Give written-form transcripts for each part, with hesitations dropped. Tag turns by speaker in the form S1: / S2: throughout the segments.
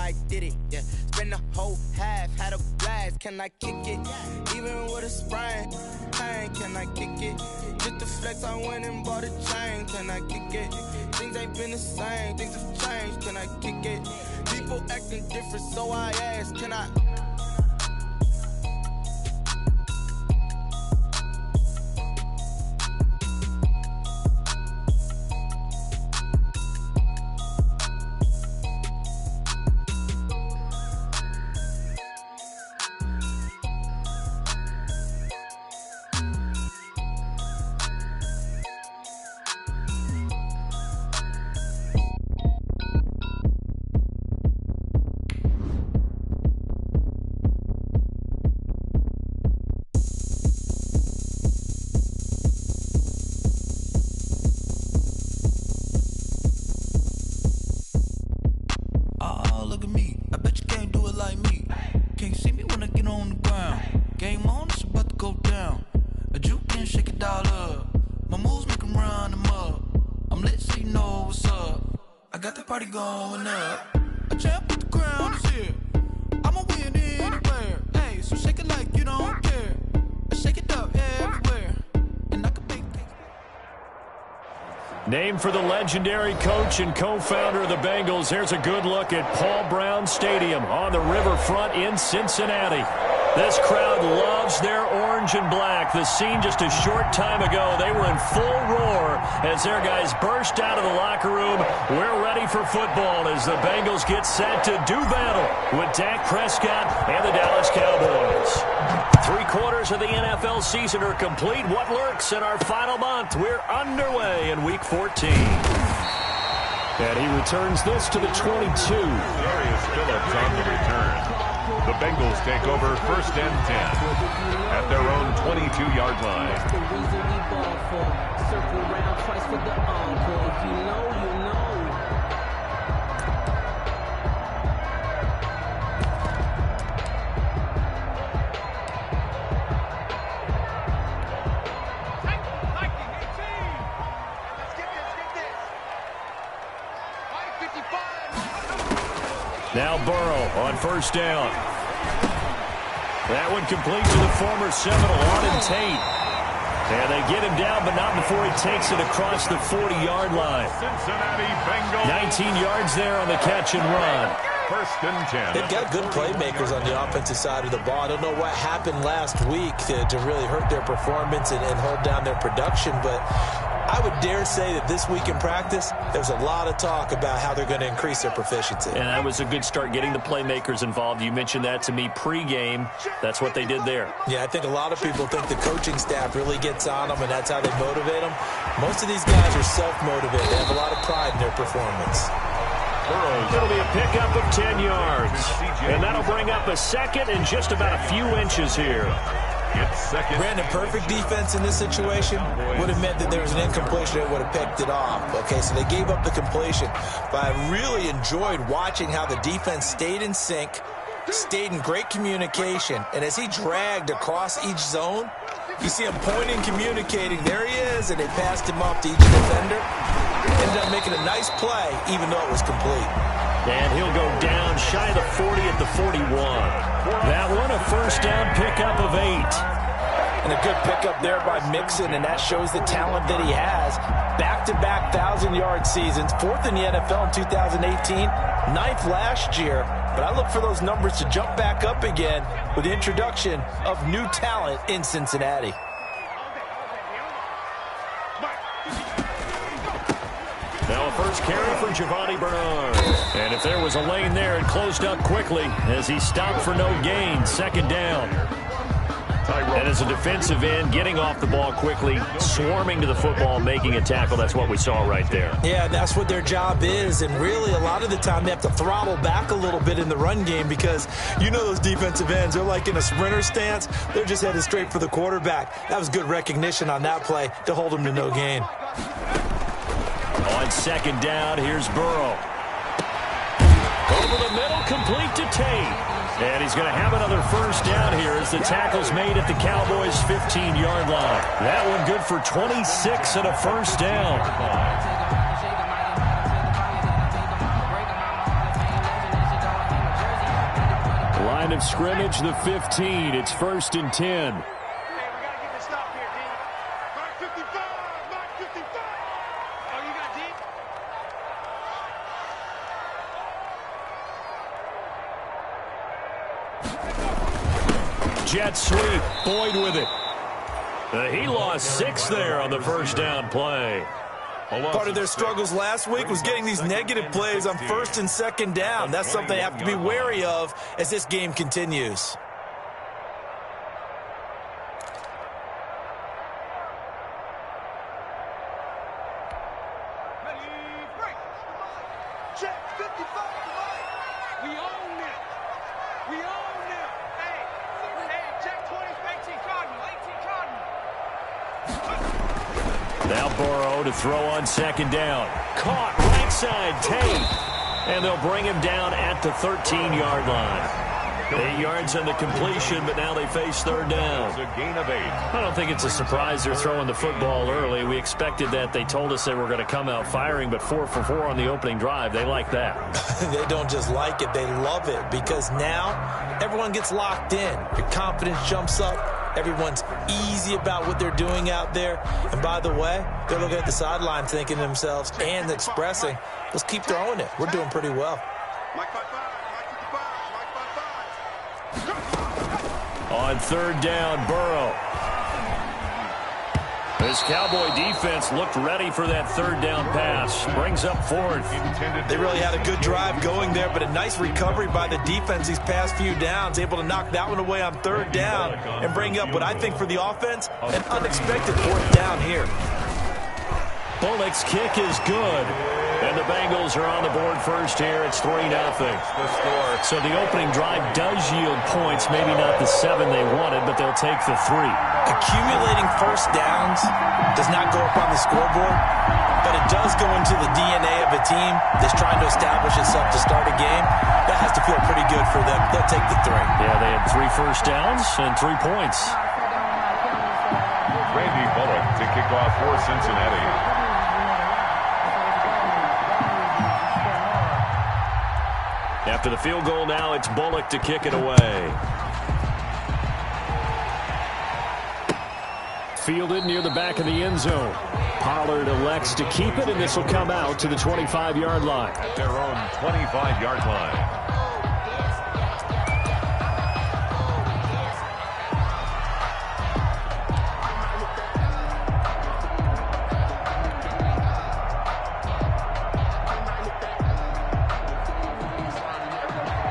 S1: I did it, yeah. Spend the whole half, had a blast. Can I kick it? Even with a sprain, pain, can I kick it? Just to flex, I went and bought a chain. Can I kick it? Things ain't been the same, things have changed. Can I kick it? People acting different, so I asked, can I?
S2: Going up, a champ with the crown is here. I'ma win anywhere. Hey, so shake it like you don't care. Shake it up everywhere. And I can make
S3: Named for the legendary coach and co-founder of the Bengals, here's a good look at Paul Brown Stadium on the riverfront in Cincinnati. This crowd loves their orange and black. The scene just a short time ago, they were in full roar as their guys burst out of the locker room. We're ready for football as the Bengals get set to do battle with Dak Prescott and the Dallas Cowboys. 3/4 of the NFL season are complete. What lurks in our final month? We're underway in Week 14. And he returns this to the 22.
S4: Darius Phillips on the return. The Bengals take over 1st and 10 at their own 22-yard line.
S5: That's the reason we ball for. Circle round twice for the encore. If you know, you know.
S3: Now Burrow on 1st down. That one complete to the former Seminole, Auden Tate. And they get him down, but not before he takes it across the 40-yard line.
S4: Cincinnati Bengals.
S3: 19 yards there on the catch and run.
S4: 1st and 10.
S6: They've got good playmakers on the offensive side of the ball. I don't know what happened last week to really hurt their performance and hold down their production, but I would dare say that this week in practice, there's a lot of talk about how they're going to increase their proficiency.
S3: And that was a good start, getting the playmakers involved. You mentioned that to me pregame. That's what they did there.
S6: Yeah, I think a lot of people think the coaching staff really gets on them, and that's how they motivate them. Most of these guys are self-motivated. They have a lot of pride in their performance.
S3: It'll be a pickup of 10 yards. And that'll bring up a second and just about a few inches here.
S6: Brandon, perfect defense in this situation would have meant that there was an incompletion that would have picked it off. Okay, so they gave up the completion. But I really enjoyed watching how the defense stayed in sync, stayed in great communication, and as he dragged across each zone, you see him pointing, communicating. There he is, and they passed him off to each defender. Ended up making a nice play, even though it was complete.
S3: And he'll go down shy of the 40 at the 41. That one a 1st down pickup of 8.
S7: And a good pickup there by Mixon, and that shows the talent that he has. Back-to-back 1,000-yard seasons, 4th in the NFL in 2018, 9th last year. But I look for those numbers to jump back up again with the introduction of new talent in Cincinnati.
S3: Now a first carry for Giovanni Bernard. And if there was a lane there, it closed up quickly as he stopped for no gain. 2nd down. And as a defensive end, getting off the ball quickly, swarming to the football, making a tackle. That's what we saw right there.
S6: Yeah, that's what their job is. And really, a lot of the time, they have to throttle back a little bit in the run game because you know those defensive ends, they're like in a sprinter stance. They're just headed straight for the quarterback. That was good recognition on that play to hold them to no gain.
S3: On 2nd down, here's Burrow. Over the middle, complete to Tate. And he's going to have another 1st down here as the tackle's made at the Cowboys' 15-yard line. That one good for 26 and a 1st down. line of scrimmage, the 15. It's 1st and 10.
S8: Hey, we got to get this stop here, D. Mark 55! Mark 55! Oh, you got D?
S3: Jet sweep. Boyd with it. He lost 6 there on the first down play.
S6: Part of their struggles last week was getting these negative plays on 1st and 2nd down. That's something they have to be wary of as this game continues.
S3: Now Burrow to throw on 2nd down. Caught right side, Tate. And they'll bring him down at the 13-yard line. 8 yards on the completion, but now they face 3rd down.
S4: It's a gain of 8.
S3: I don't think it's a surprise they're throwing the football early. We expected that. They told us they were going to come out firing, but 4 for 4 on the opening drive. They like that.
S6: They don't just like it, they love it, because now everyone gets locked in. Your confidence jumps up. Everyone's easy about what they're doing out there. And by the way, they're looking at the sideline thinking to themselves and expressing, let's keep throwing it. We're doing pretty well.
S3: On 3rd down, Burrow. This Cowboy defense looked ready for that 3rd down pass. Brings up 4th.
S6: They really had a good drive going there, but a nice recovery by the defense these past few downs. Able to knock that one away on 3rd down and bring up what I think for the offense, an unexpected 4th down here.
S3: Bullock's kick is good. And the Bengals are on the board first here. It's 3-0. So the opening drive does yield points. Maybe not the 7 they wanted, but they'll take the 3.
S6: Accumulating first downs does not go up on the scoreboard, but it does go into the DNA of a team that's trying to establish itself to start a game. That has to feel pretty good for them. They'll take the 3.
S3: Yeah, they had 3 first downs and 3 points.
S4: Randy Bullock to kick off for Cincinnati.
S3: After the field goal now, it's Bullock to kick it away. Fielded near the back of the end zone. Pollard elects to keep it, and this will come out to the 25-yard line.
S4: At their own 25-yard line.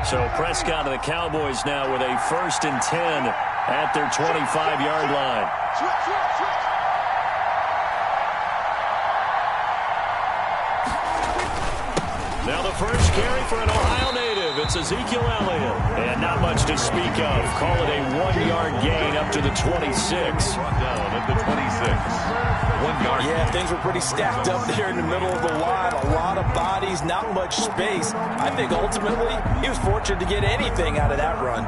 S3: So Prescott and the Cowboys now with a 1st and 10 at their 25-yard line. Now the first carry for an Ohio native. It's Ezekiel Elliott. And not much to speak of. Call it a 1-yard gain up to the 26.
S4: Brought down at the 26. 1 yard.
S6: Yeah, things were pretty stacked up there in the middle of the line. A lot of bodies, not much space. I think ultimately he was fortunate to get anything out of that run.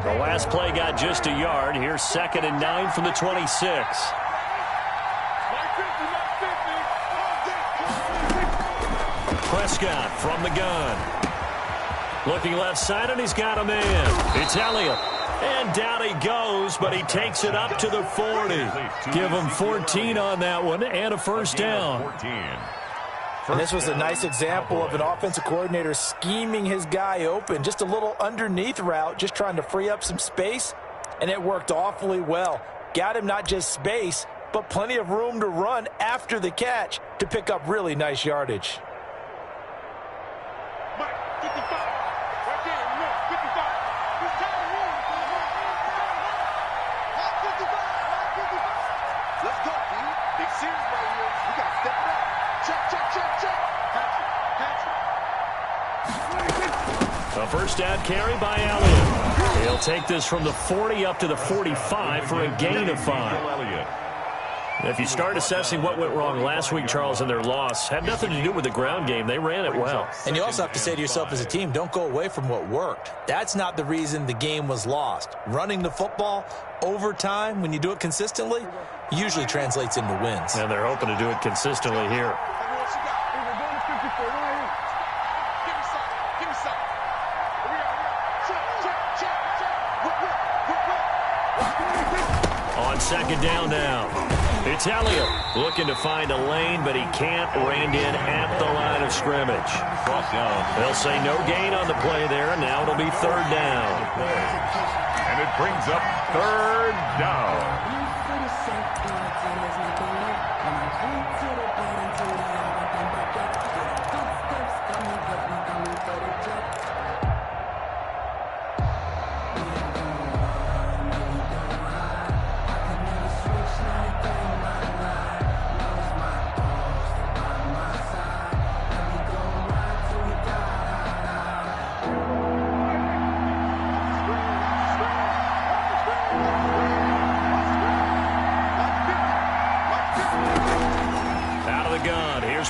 S3: The last play got just a yard. Here's 2nd and 9 from the 26. Prescott from the gun. Looking left side, and he's got a man. It's Elliott. And down he goes, but he takes it up to the 40. Give him 14 on that one and a first down.
S6: And this was a nice example of an offensive coordinator scheming his guy open. Just a little underneath route, just trying to free up some space, and it worked awfully well. Got him not just space, but plenty of room to run after the catch to pick up really nice yardage.
S3: A first down carry by Elliott. He'll take this from the 40 up to the 45 for a gain of 5. If you start assessing what went wrong last week, Charles, in their loss, had nothing to do with the ground game. They ran it well.
S6: And you also have to say to yourself as a team, don't go away from what worked. That's not the reason the game was lost. Running the football over time, when you do it consistently, usually translates into wins.
S3: And they're hoping to do it consistently here. On second down now. It's Elliott looking to find a lane, but he can't. Reined in at the line of scrimmage. They'll say no gain on the play there, and now it'll be third down.
S4: And it brings up third down.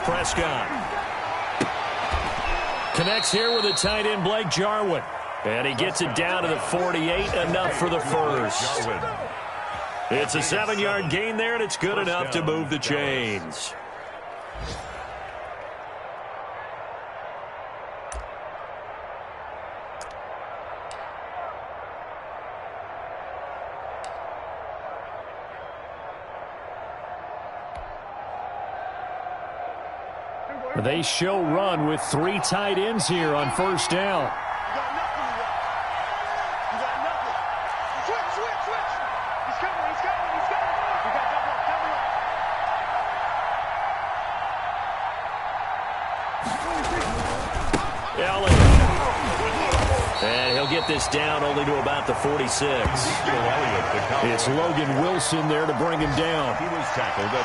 S3: Prescott connects here with the tight end Blake Jarwin, and he gets it down to the 48, enough for the first. It's a 7-yard gain there, and it's good enough to move the chains. They show run with 3 tight ends here on first down. And he'll get this down only to about the 46. It's Logan Wilson there to bring him down.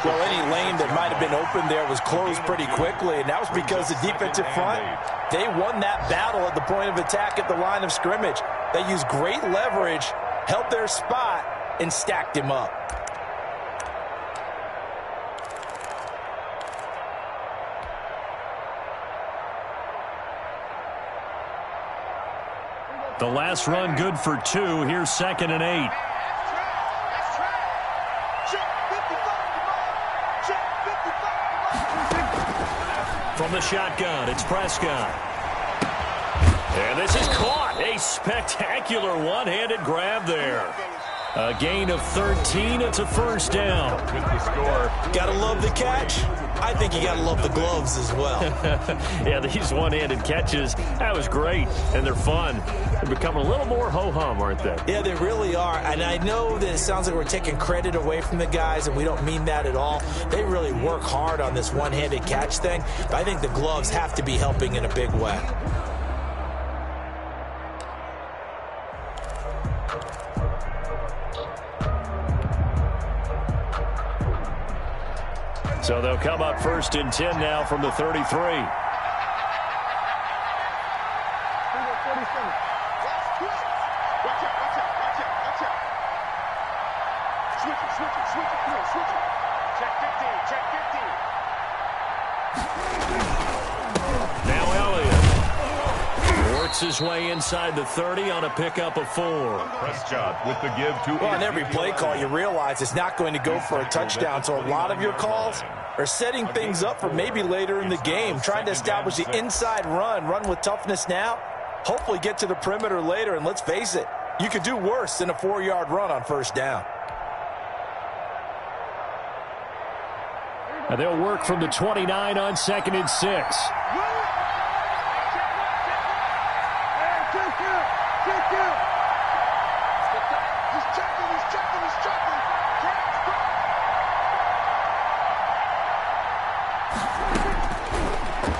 S6: Well, any lane that might have been open there was closed pretty quickly, and that was because the defensive front, they won that battle at the point of attack at the line of scrimmage. They used great leverage, held their spot, and stacked him up.
S3: The last run good for 2. Here's 2nd and 8. From the shotgun, it's Prescott. And this is caught. A spectacular one-handed grab there. A gain of 13. It's a first down.
S4: With the score.
S6: Gotta love the catch. I think you gotta love the gloves as well.
S3: Yeah, these one-handed catches, that was great, and they're fun. They're becoming a little more ho-hum, aren't they?
S6: Yeah, they really are, and I know that it sounds like we're taking credit away from the guys, and we don't mean that at all. They really work hard on this one-handed catch thing, but I think the gloves have to be helping in a big way.
S3: So they'll come up 1st and 10 now from the 33. Now Elliott works his way inside the 30 on a pickup of 4.
S4: Prescott with the give to.
S6: Well, on every play call, you realize it's not going to go for a touchdown, so a lot of your calls are setting things up for maybe later in the game, trying to establish the inside run with toughness now, hopefully get to the perimeter later, and let's face it, you could do worse than a 4-yard run on first down.
S3: And they'll work from the 29 on 2nd and 6.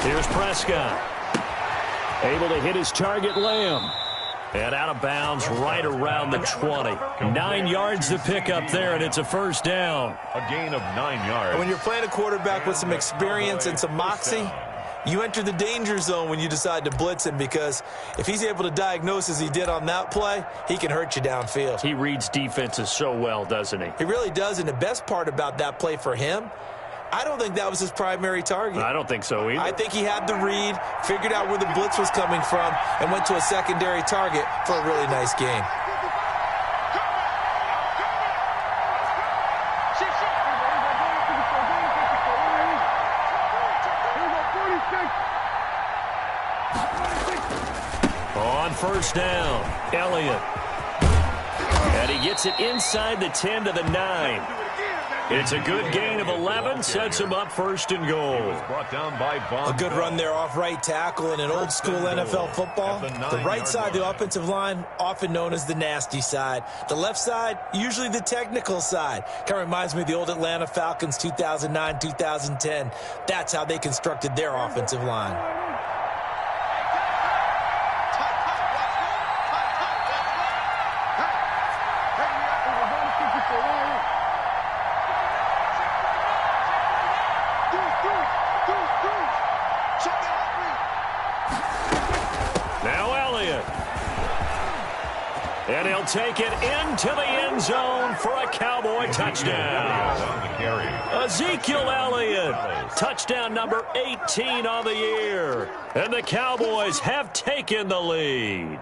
S3: Here's Prescott. Able to hit his target, Lamb. And out of bounds right around the 20. 9 yards to pick up there, and it's a first down.
S4: A gain of 9 yards.
S6: When you're playing a quarterback with some experience and some moxie, you enter the danger zone when you decide to blitz him, because if he's able to diagnose as he did on that play, he can hurt you downfield.
S3: He reads defenses so well, doesn't he?
S6: He really does, and the best part about that play for him, I don't think that was his primary target.
S3: I don't think so either.
S6: I think he had the read, figured out where the blitz was coming from, and went to a secondary target for a really nice game.
S3: On first down, Elliott. And he gets it inside the 10 to the 9. It's a good gain of 11, sets him up first and goal.
S6: A good run there off right tackle in an old school NFL football. The right side of the offensive line, often known as the nasty side. The left side, usually the technical side. Kind of reminds me of the old Atlanta Falcons 2009, 2010. That's how they constructed their offensive line.
S3: And he'll take it into the end zone for a Cowboy touchdown. Ezekiel Elliott, touchdown number 18 on the year. And the Cowboys have taken the lead.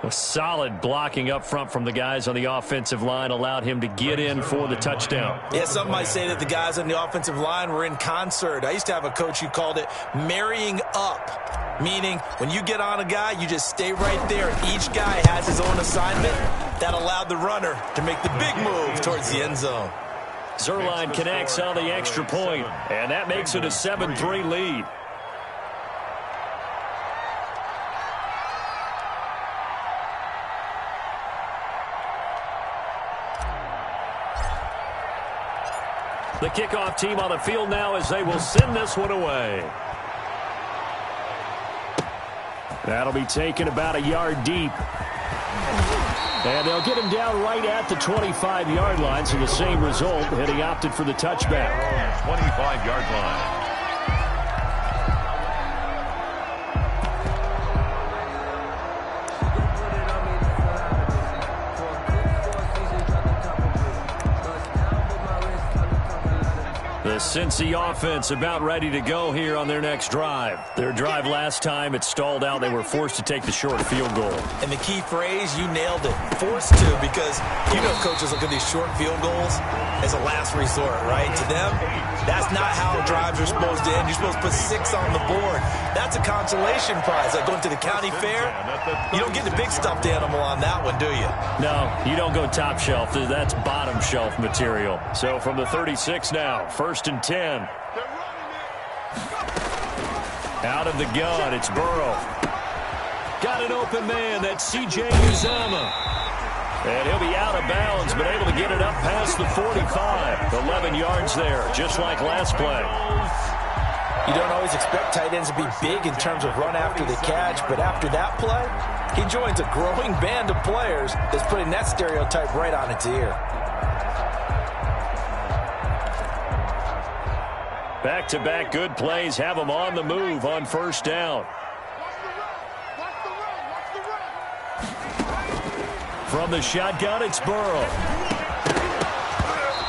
S3: A solid blocking up front from the guys on the offensive line allowed him to get in for the touchdown.
S6: Yeah, some might say that the guys on the offensive line were in concert. I used to have a coach who called it marrying up, meaning when you get on a guy, you just stay right there. Each guy has his own assignment. That allowed the runner to make the big move towards the end zone.
S3: Zerline connects on the extra point, and that makes it a 7-3 lead. The kickoff team on the field now as they will send this one away. That'll be taken about a yard deep. And they'll get him down right at the 25-yard line, so the same result, and he opted for the touchback.
S4: 25-yard line.
S3: The Cincy offense about ready to go here on their next drive. Their drive last time, it stalled out. They were forced to take the short field goal.
S6: And the key phrase, you nailed it, forced to, because you know coaches look at these short field goals as a last resort, right? To them, that's not how drives are supposed to end. You're supposed to put 6 on the board. That's a consolation prize. Like going to the county fair, you don't get the big stuffed animal on that one, do you?
S3: No, you don't go top shelf. That's bottom shelf material. So from the 36 now, first and 10. Out of the gun, it's Burrow. Got an open man, that's C.J. Uzomah. And he'll be out of bounds, but able to get it up past the 45. 11 yards there, just like last play.
S6: You don't always expect tight ends to be big in terms of run after the catch, but after that play, he joins a growing band of players that's putting that stereotype right on its ear.
S3: Back-to-back good plays have them on the move on first down. From the shotgun, it's Burrow.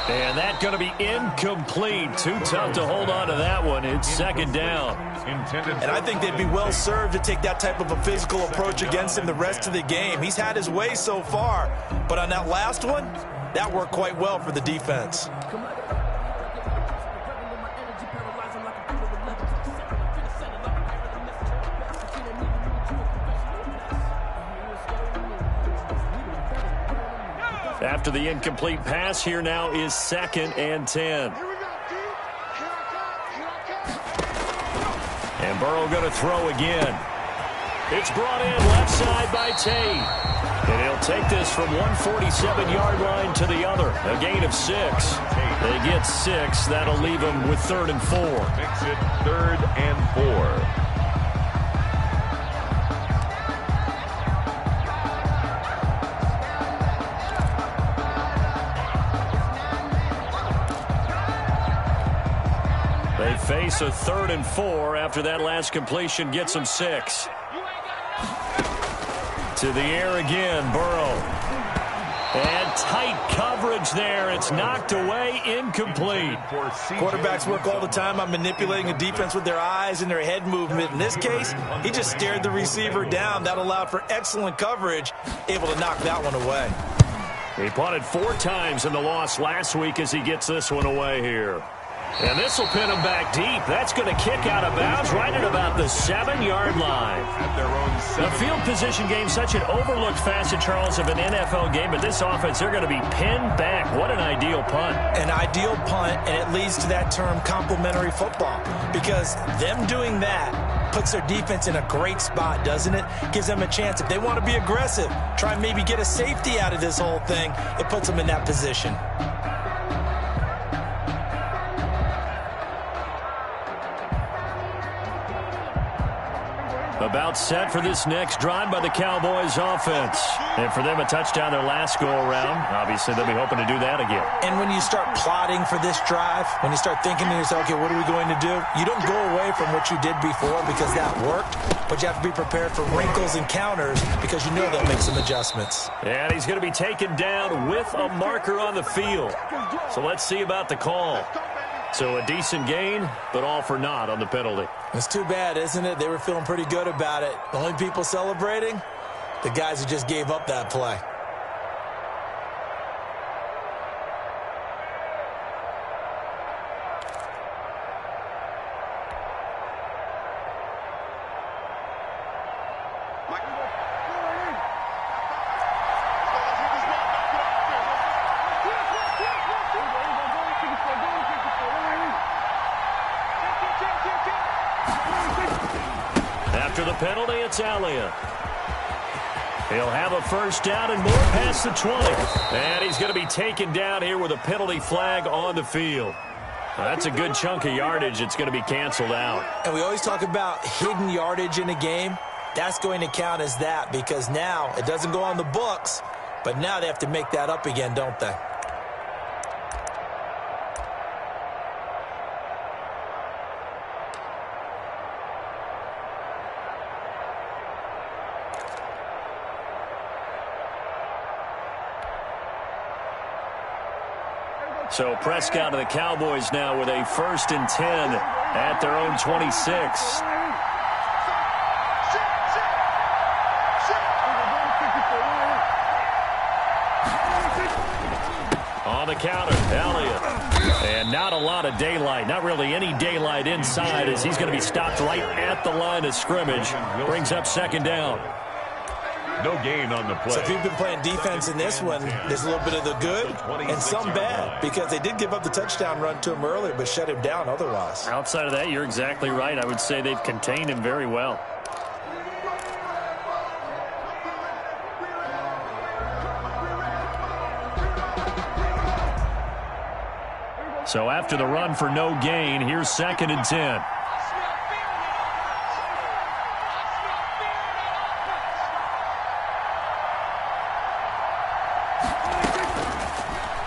S3: And that's going to be incomplete. Too tough to hold on to that one. It's second down.
S6: And I think they'd be well served to take that type of a physical approach against him the rest of the game. He's had his way so far, but on that last one, that worked quite well for the defense.
S3: After the incomplete pass, here now is second and 10. And Burrow going to throw again. It's brought in left side by Tate. And he'll take this from 147-yard line to the other. A gain of 6. They get 6. That'll leave them with 3rd and 4.
S4: Makes it 3rd and 4.
S3: face a 3rd and 4 after that last completion gets them 6. To the air again, Burrow. And tight coverage there. It's knocked away, incomplete.
S6: Quarterbacks work all the time on manipulating a defense with their eyes and their head movement. In this case, he just stared the receiver down. That allowed for excellent coverage, able to knock that one away.
S3: He punted 4 times in the loss last week as he gets this one away here. And this will pin him back deep. That's going to kick out of bounds right at about the 7-yard line. The field position game, such an overlooked facet, Charles, of an NFL game. But this offense, they're going to be pinned back. What an ideal punt.
S6: An ideal punt, and it leads to that term complementary football. Because them doing that puts their defense in a great spot, doesn't it? Gives them a chance. If they want to be aggressive, try and maybe get a safety out of this whole thing, it puts them in that position.
S3: About set for this next drive by the Cowboys offense. And for them, a touchdown their last go-around. Obviously, they'll be hoping to do that again.
S6: And when you start plotting for this drive, when you start thinking to yourself, okay, what are we going to do? You don't go away from what you did before because that worked, but you have to be prepared for wrinkles and counters because you know they'll make some adjustments.
S3: And he's going to be taken down with a marker on the field. So let's see about the call. So a decent gain, but all for naught on the penalty.
S6: It's too bad, isn't it? They were feeling pretty good about it. The only people celebrating, the guys who just gave up that play.
S3: After the penalty, it's Elliott. He'll have a first down and more past the 20. And he's going to be taken down here with a penalty flag on the field. That's a good chunk of yardage. It's going to be canceled out.
S6: And we always talk about hidden yardage in a game. That's going to count as that because now it doesn't go on the books, but now they have to make that up again, don't they?
S3: So Prescott to the Cowboys now with a 1st and 10 at their own 26. On the counter, Elliott. And not a lot of daylight, not really any daylight inside as he's going to be stopped right at the line of scrimmage. Brings up 2nd down.
S4: No gain on the play.
S6: So if you've been playing defense in this one, there's a little bit of the good and some bad because they did give up the touchdown run to him earlier but shut him down otherwise.
S3: Outside of that, you're exactly right. I would say they've contained him very well. So after the run for no gain, here's 2nd and 10.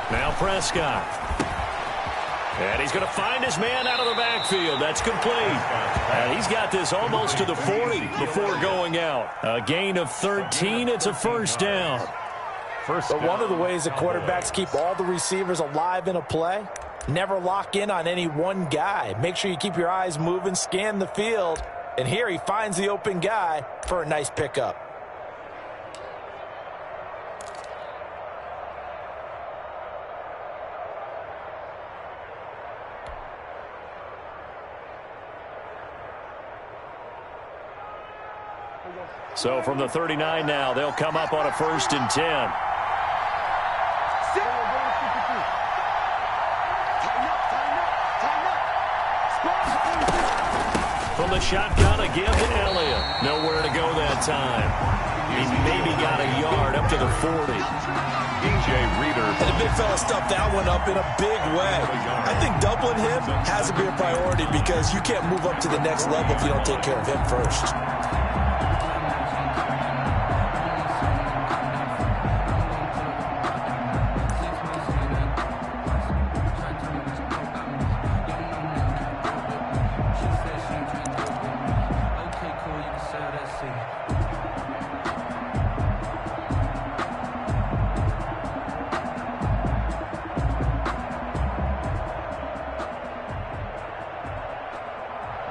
S3: Now Prescott. And he's going to find his man out of the backfield. That's complete. And he's got this almost to the 40 before going out. A gain of 13. It's a first down.
S6: But one of the ways that quarterbacks keep all the receivers alive in a play, never lock in on any one guy. Make sure you keep your eyes moving, scan the field. And here he finds the open guy for a nice pickup.
S3: So from the 39 now, they'll come up on a 1st and 10. From the shotgun again to Elliott. Nowhere to go that time. He maybe got a yard up to the 40.
S4: DJ Reader.
S6: And the big fella stuffed that one up in a big way. I think doubling him has to be a priority because you can't move up to the next level if you don't take care of him first.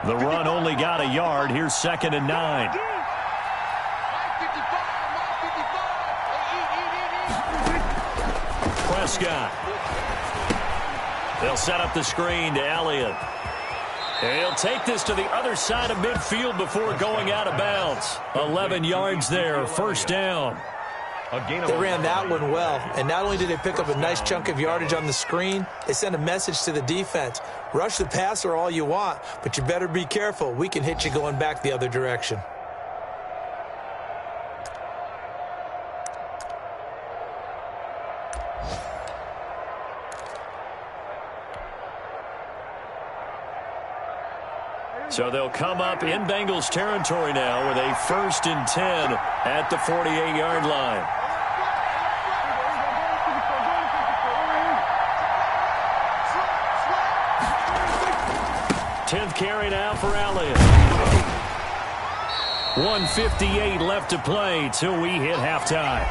S3: The run only got a yard. Here's 2nd and 9. Prescott. They'll set up the screen to Elliott. And he'll take this to the other side of midfield before going out of bounds. 11 yards there, 1st down.
S6: They ran that one well, and not only did they pick up a nice chunk of yardage on the screen, they sent a message to the defense. Rush the passer all you want, but you better be careful. We can hit you going back the other direction.
S3: So they'll come up in Bengals territory now with a 1st and 10 at the 48-yard line. Tenth carry now for Elliott. 1:58 left to play till we hit halftime.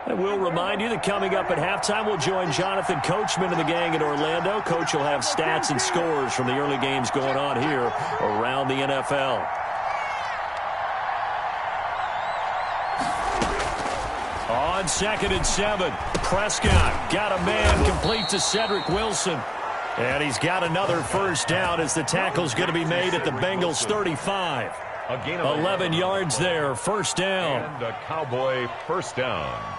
S3: And we'll remind you that coming up at halftime, we'll join Jonathan Coachman and the gang in Orlando. Coach will have stats and scores from the early games going on here around the NFL. On 2nd and 7, Prescott got a man complete to Cedric Wilson. And he's got another 1st down as the tackle's going to be made at the Bengals 35. 11 yards there, 1st down.
S4: And a Cowboy 1st down.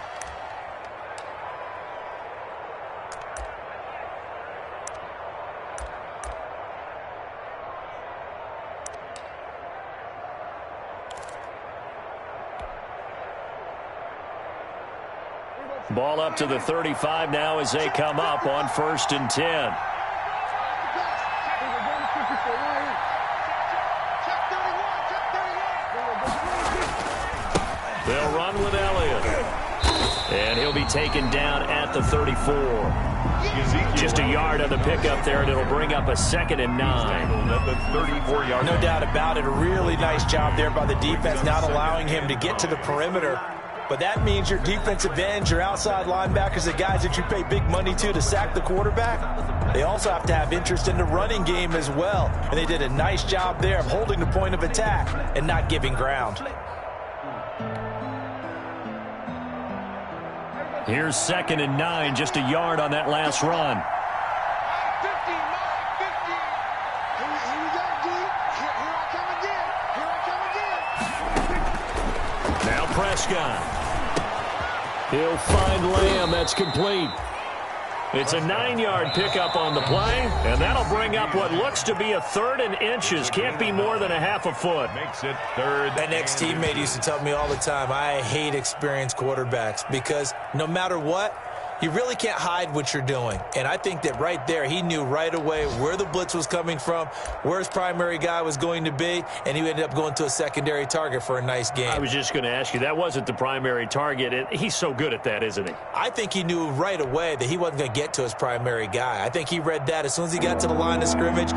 S3: Ball up to the 35 now as they come up on 1st and 10. They'll run with Elliott. And he'll be taken down at the 34. Just a yard on the pickup there, and it'll bring up a 2nd and 9.
S4: At the 34-yard
S6: No doubt about it. A really nice job there by the defense, not allowing him to get to the perimeter. But that means your defensive ends, your outside linebackers, the guys that you pay big money to sack the quarterback, they also have to have interest in the running game as well. And they did a nice job there of holding the point of attack and not giving ground.
S3: Here's 2nd and 9, just a yard on that last run. Now Prescott. He'll find Lamb. That's complete. It's a 9-yard pickup on the play, and that'll bring up what looks to be a 3rd and inches. Can't be more than a half a foot.
S4: Makes it 3rd.
S6: My ex-teammate used to tell me all the time, I hate experienced quarterbacks because no matter what, you really can't hide what you're doing. And I think that right there, he knew right away where the blitz was coming from, where his primary guy was going to be, and he ended up going to a secondary target for a nice game.
S3: I was just going to ask you, that wasn't the primary target, and he's so good at that, isn't he?
S6: I think he knew right away that he wasn't going to get to his primary guy. I think he read that as soon as he got to the line of scrimmage,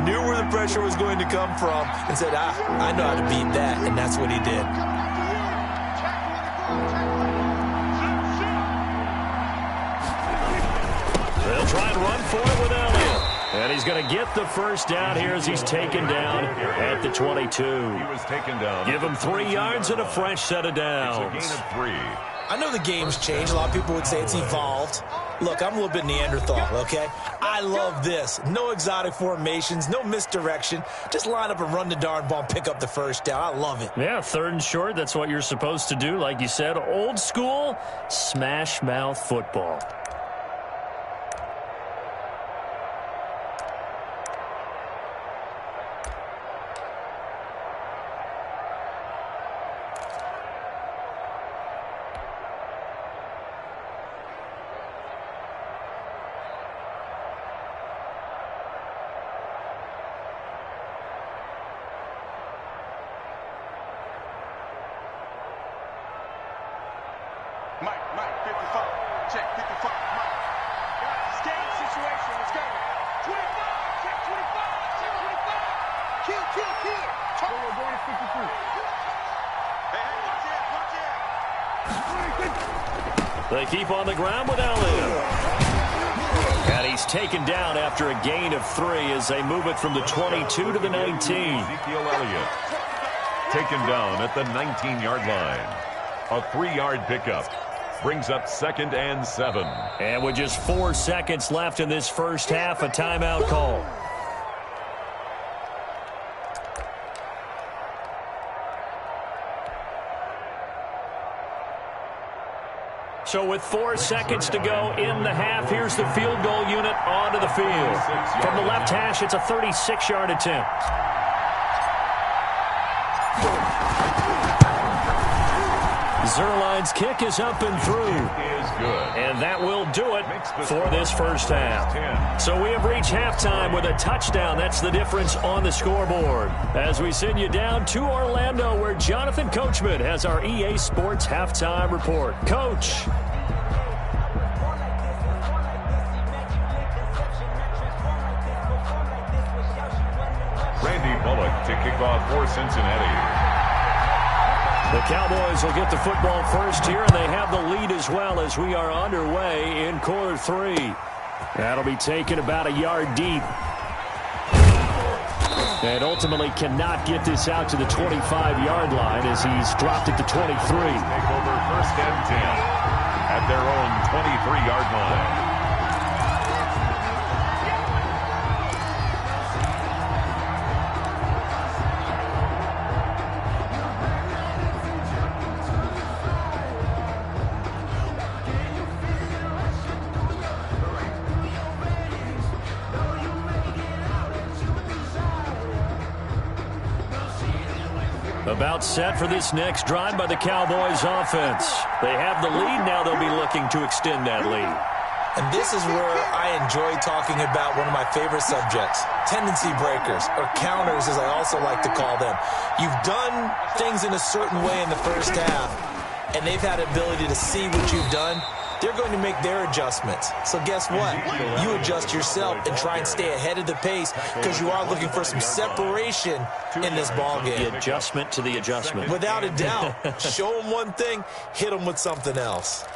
S6: knew where the pressure was going to come from, and said, I know how to beat that, and that's what he did.
S3: They'll try and run for it with Elliott. And he's going to get the 1st down here as he's taken down at the 22.
S4: He was taken down.
S3: Give him 3 yards and a fresh set of downs.
S4: It's a gain of 3.
S6: I know the game's changed. A lot of people would say it's evolved. Look, I'm a little bit Neanderthal, okay? I love this. No exotic formations, no misdirection. Just line up and run the darn ball and pick up the 1st down. I love it.
S3: Yeah, 3rd and short, that's what you're supposed to do. Like you said, old school, smash mouth football. They keep on the ground with Elliott. And he's taken down after a gain of 3 as they move it from the 22 to the 19.
S4: Ezekiel Elliott taken down at the 19-yard line. A 3-yard pickup brings up 2nd and 7.
S3: And with just 4 seconds left in this first half, a timeout call. So with 4 seconds to go in the half, here's the field goal unit onto the field. From the left hash, it's a 36-yard attempt. Zerline's kick is up and through.
S4: Is good.
S3: And that will do it for this first half. So we have reached halftime with a touchdown. That's the difference on the scoreboard. As we send you down to Orlando, where Jonathan Coachman has our EA Sports halftime report. Coach.
S4: Randy Bullock to kick off for Cincinnati.
S3: The Cowboys will get the football first here, and they have the lead as well as we are underway in quarter 3. That'll be taken about a yard deep. And ultimately cannot get this out to the 25-yard line as he's dropped it to 23.
S4: Take over 1st and 10 at their own 23-yard line.
S3: About set for this next drive by the Cowboys offense. They have the lead. Now they'll be looking to extend that lead.
S6: And this is where I enjoy talking about one of my favorite subjects, tendency breakers, or counters as I also like to call them. You've done things in a certain way in the first half, and they've had ability to see what you've done. They're going to make their adjustments. So guess what? You adjust yourself and try and stay ahead of the pace because you are looking for some separation in this ballgame.
S3: The adjustment to the adjustment.
S6: Without a doubt. Show them one thing, hit them with something else.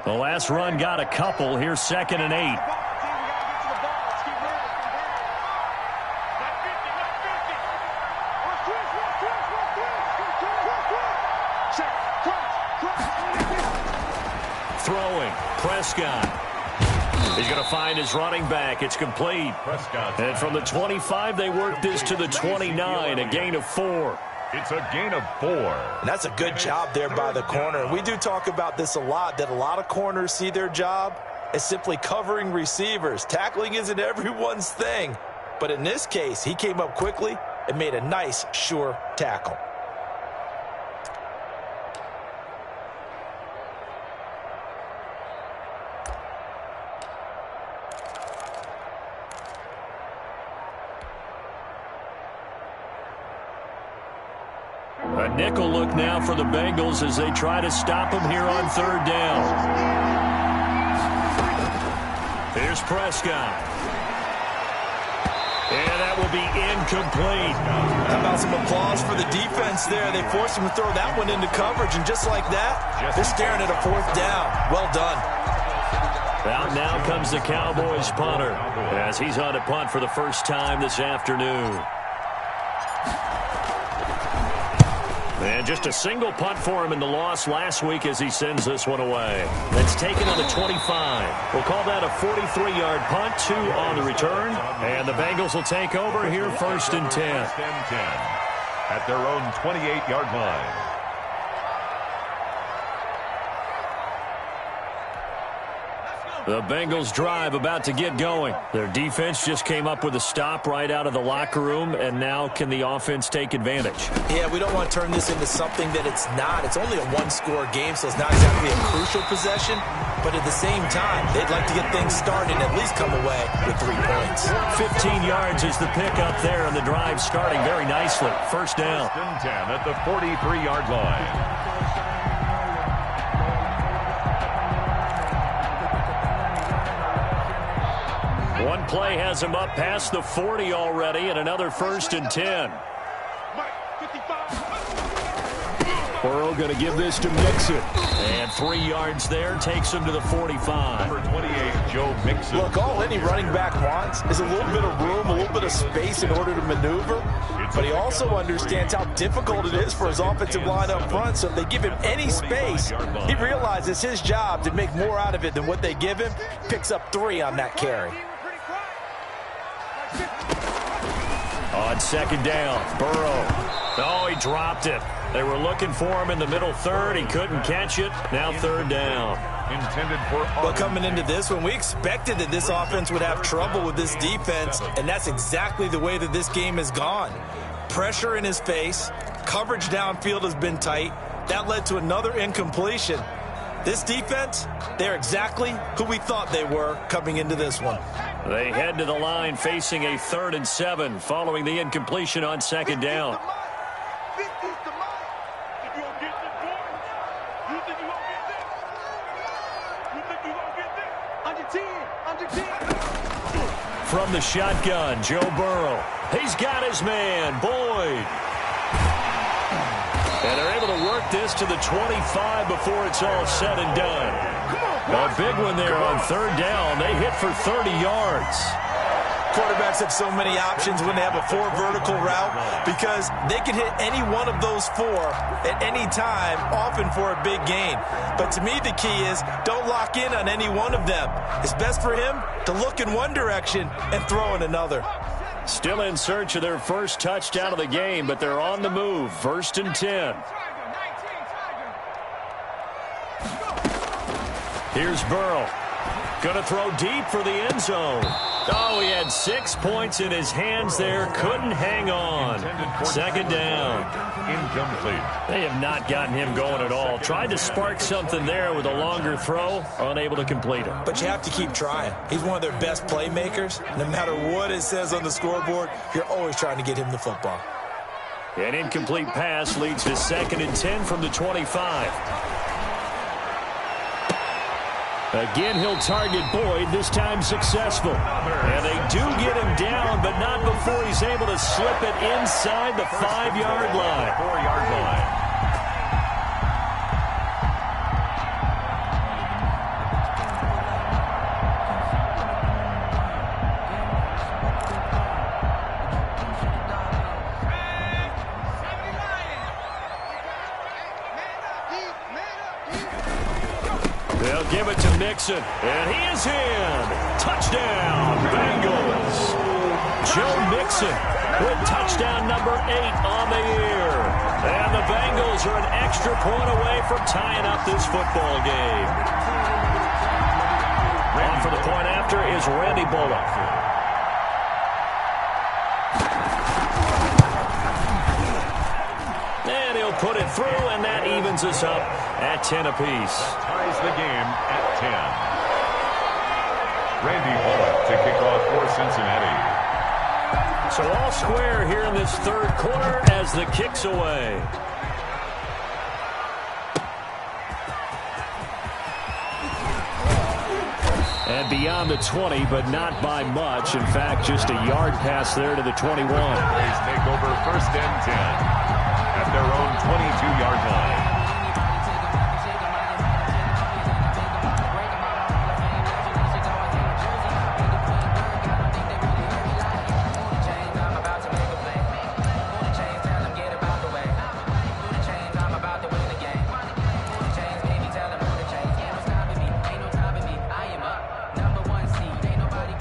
S3: The last run got a couple. Here's 2nd and 8. Throwing. Prescott. He's going to find his running back. It's complete.
S4: Prescott.
S3: And from the 25, they work this to the 29, a gain of 4.
S4: It's a gain of 4.
S6: And that's a good job there by the corner. We do talk about this a lot, that a lot of corners see their job as simply covering receivers. Tackling isn't everyone's thing. But in this case, he came up quickly and made a nice, sure tackle.
S3: A nickel look now for the Bengals as they try to stop him here on 3rd down. Here's Prescott. And that will be incomplete.
S6: How about some applause for the defense there? They forced him to throw that one into coverage, and just like that, they're staring at a 4th down. Well done.
S3: Out now comes the Cowboys punter as he's on to punt for the first time this afternoon. And just a single punt for him in the loss last week as he sends this one away. That's taken on the 25. We'll call that a 43-yard punt, 2 on the return. And the Bengals will take over here 1st and 10.
S4: 1st and 10 at their own 28-yard line.
S3: The Bengals drive about to get going. Their defense just came up with a stop right out of the locker room, and now can the offense take advantage?
S6: Yeah, we don't want to turn this into something that it's not. It's only a 1-score game, so it's not exactly a crucial possession. But at the same time, they'd like to get things started and at least come away with 3 points.
S3: 15 yards is the pickup there, and the drive starting very nicely. 1st down.
S4: 1st and 10 at the 43-yard line.
S3: big play has him up past the 40 already, and another 1st and 10. Burrow going to give this to Mixon. And 3 yards there takes him to the 45.
S4: Number 28, Joe Mixon.
S7: Look, all any running back wants is a little bit of room, a little bit of space in order to maneuver. But he also understands how difficult it is for his offensive line up front. So if they give him any space, he realizes his job to make more out of it than what they give him. Picks up 3 on that carry.
S3: On 2nd down, Burrow. Oh, he dropped it. They were looking for him in the middle 3rd. He couldn't catch it. Now 3rd down.
S4: Intended for
S7: But coming into this one, we expected that this offense would have trouble with this defense, and that's exactly the way that this game has gone. Pressure in his face. Coverage downfield has been tight. That led to another incompletion. This defense, they're exactly who we thought they were coming into this one.
S3: They head to the line facing a 3rd and 7 following the incompletion on 2nd down. From the shotgun, Joe Burrow. He's got his man, Boyd. And they're able to work this to the 25 before it's all said and done. A big one there on 3rd down. They hit for 30 yards.
S7: Quarterbacks have so many options when they have a 4 vertical route because they can hit any one of those 4 at any time, often for a big gain. But to me, the key is don't lock in on any one of them. It's best for him to look in one direction and throw in another.
S3: Still in search of their first touchdown of the game, but they're on the move. 1st and 10. Here's Burrow. Gonna throw deep for the end zone. Oh, he had 6 points in his hands there. Couldn't hang on. 2nd down.
S4: Incomplete.
S3: They have not gotten him going at all. Tried to spark something there with a longer throw. Unable to complete it.
S7: But you have to keep trying. He's one of their best playmakers. No matter what it says on the scoreboard, you're always trying to get him the football.
S3: An incomplete pass leads to 2nd and 10 from the 25. Again, he'll target Boyd, this time successful. And they do get him down, but not before he's able to slip it inside the 5-yard line.
S4: 4-yard line.
S3: They'll give it to Mixon, and he is in. Touchdown, Bengals. Joe Mixon with touchdown number 8 on the year. And the Bengals are an extra point away from tying up this football game. On for the point after is Randy Bullock. And he'll put it through, and that evens us up at 10 apiece.
S4: Ties the game at 10. Randy Bullock to kick off for Cincinnati.
S3: So all square here in this 3rd quarter as the kick's away. And beyond the 20, but not by much. In fact, just a yard pass there to the 21.
S4: Rays take over 1st and 10 at their own 22-yard line.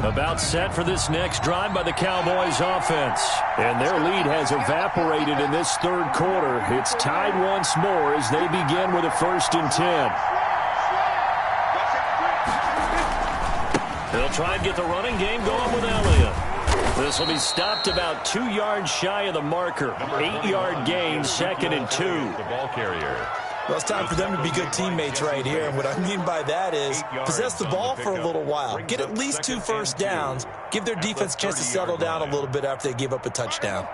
S3: About set for this next drive by the Cowboys offense. And their lead has evaporated in this 3rd quarter. It's tied once more as they begin with a 1st and 10. They'll try and get the running game going with Elliott. This will be stopped about 2 yards shy of the marker. 8-yard gain, 2nd and 2.
S4: The ball carrier.
S7: Well, it's time for them to be good teammates right here. And what I mean by that is possess the ball for a little while. Get at least 2 first downs. Give their defense a chance to settle down a little bit after they give up a touchdown.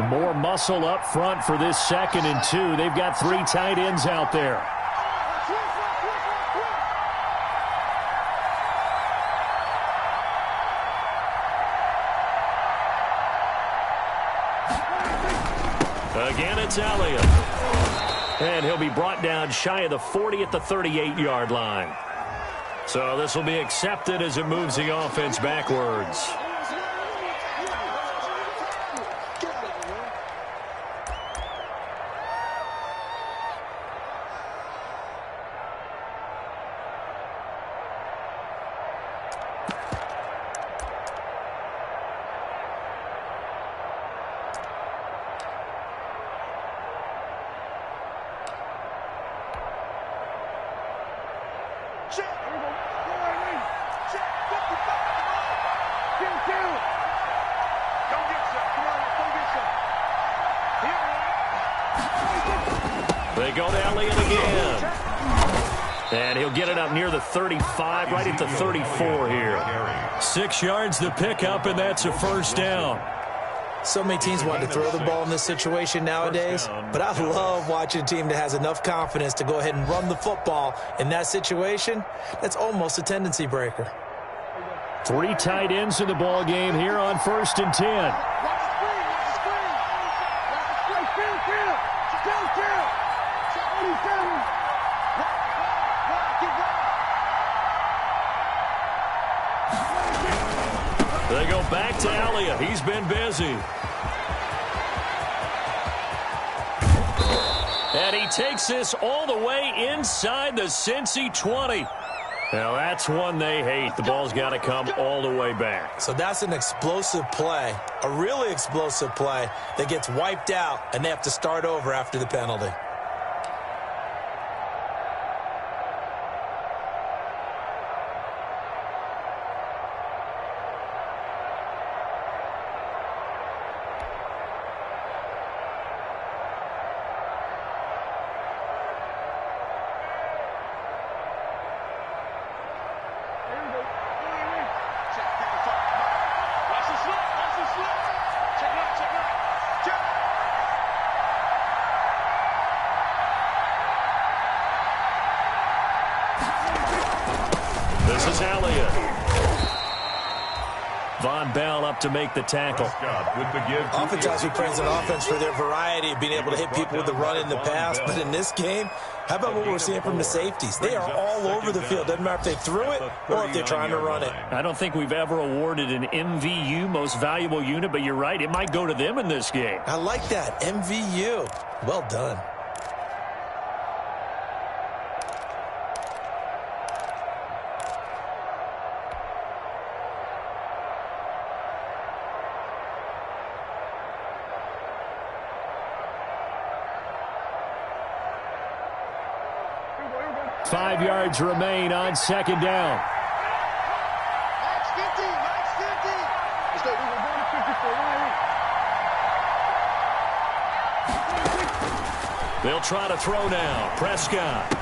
S3: More muscle up front for this 2nd and 2. They've got 3 tight ends out there. Again, it's Elliott. And he'll be brought down shy of the 40 at the 38-yard line. So this will be accepted as it moves the offense backwards. They go to Elliott again. And he'll get it up near the 35, right at the 34 here. 6 yards to pick up, and that's a first down.
S6: So many teams want to throw the ball in this situation nowadays, but I love watching a team that has enough confidence to go ahead and run the football in that situation. That's almost a tendency breaker.
S3: 3 tight ends in the ball game here on 1st and 10. They go back to Elliott. He's been busy. And he takes this all the way inside the Cincy 20. Now, that's one they hate. The ball's got to come all the way back.
S6: So that's an explosive play, a really explosive play that gets wiped out, and they have to start over after the penalty.
S3: This is Elliott. Von Bell up to make the tackle.
S6: Oftentimes we praise an offense for their variety of being able to hit people with the run in the pass, but in this game, how about what we're seeing from the safeties? They are all over the field. Doesn't matter if they threw it or if they're trying to run it.
S3: I don't think we've ever awarded an MVU, most valuable unit, but you're right, it might go to them in this game.
S6: I like that, MVU. Well done.
S3: Five yards remain on second down.
S8: Max 50, Max 50. Let's go. We're going to 54.
S3: They'll try to throw now. Prescott.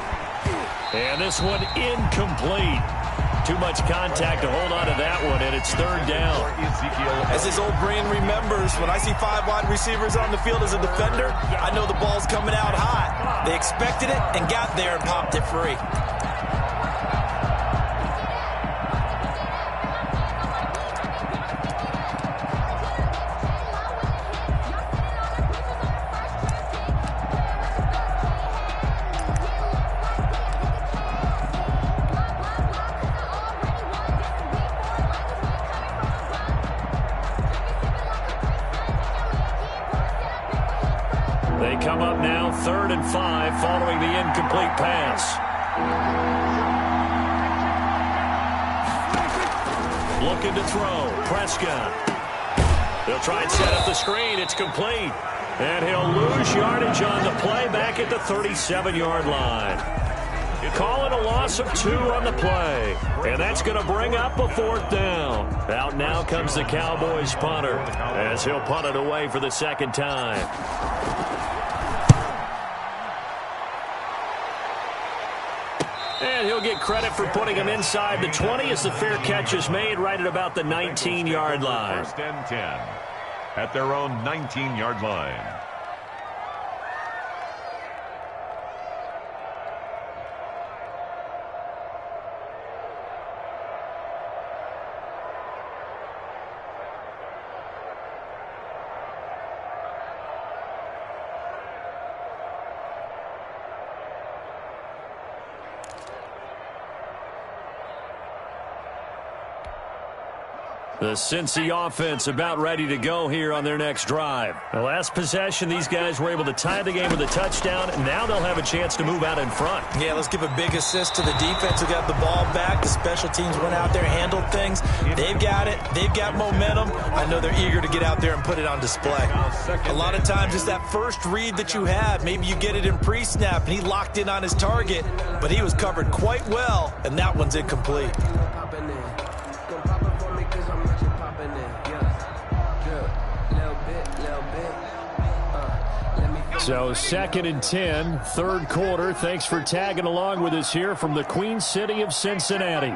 S3: And this one incomplete. Too much contact to hold on to that one, and it's third down.
S6: As his old brain remembers, when I see 5 wide receivers on the field as a defender, I know the ball's coming out hot. They expected it and got there and popped it free.
S3: They come up now, 3rd and 5, following the incomplete pass. Looking to throw. Prescott. They'll try and set up the screen. It's complete. And he'll lose yardage on the play back at the 37-yard line. Calling a loss of 2 on the play. And that's going to bring up a 4th down. Out now comes the Cowboys punter as he'll punt it away for the second time. And he'll get credit for putting him inside the 20 as the fair catch is made right at about the 19-yard line.
S4: 1st and 10 at their own 19-yard line.
S3: The Cincy offense about ready to go here on their next drive. The last possession, these guys were able to tie the game with a touchdown, and now they'll have a chance to move out in front.
S6: Yeah, let's give a big assist to the defense who got the ball back. The special teams went out there, handled things. They've got it. They've got momentum. I know they're eager to get out there and put it on display. A lot of times it's that first read that you have. Maybe you get it in pre-snap, and he locked in on his target, but he was covered quite well, and that one's incomplete.
S3: So 2nd and 10, third quarter. Thanks for tagging along with us here from the Queen City of Cincinnati.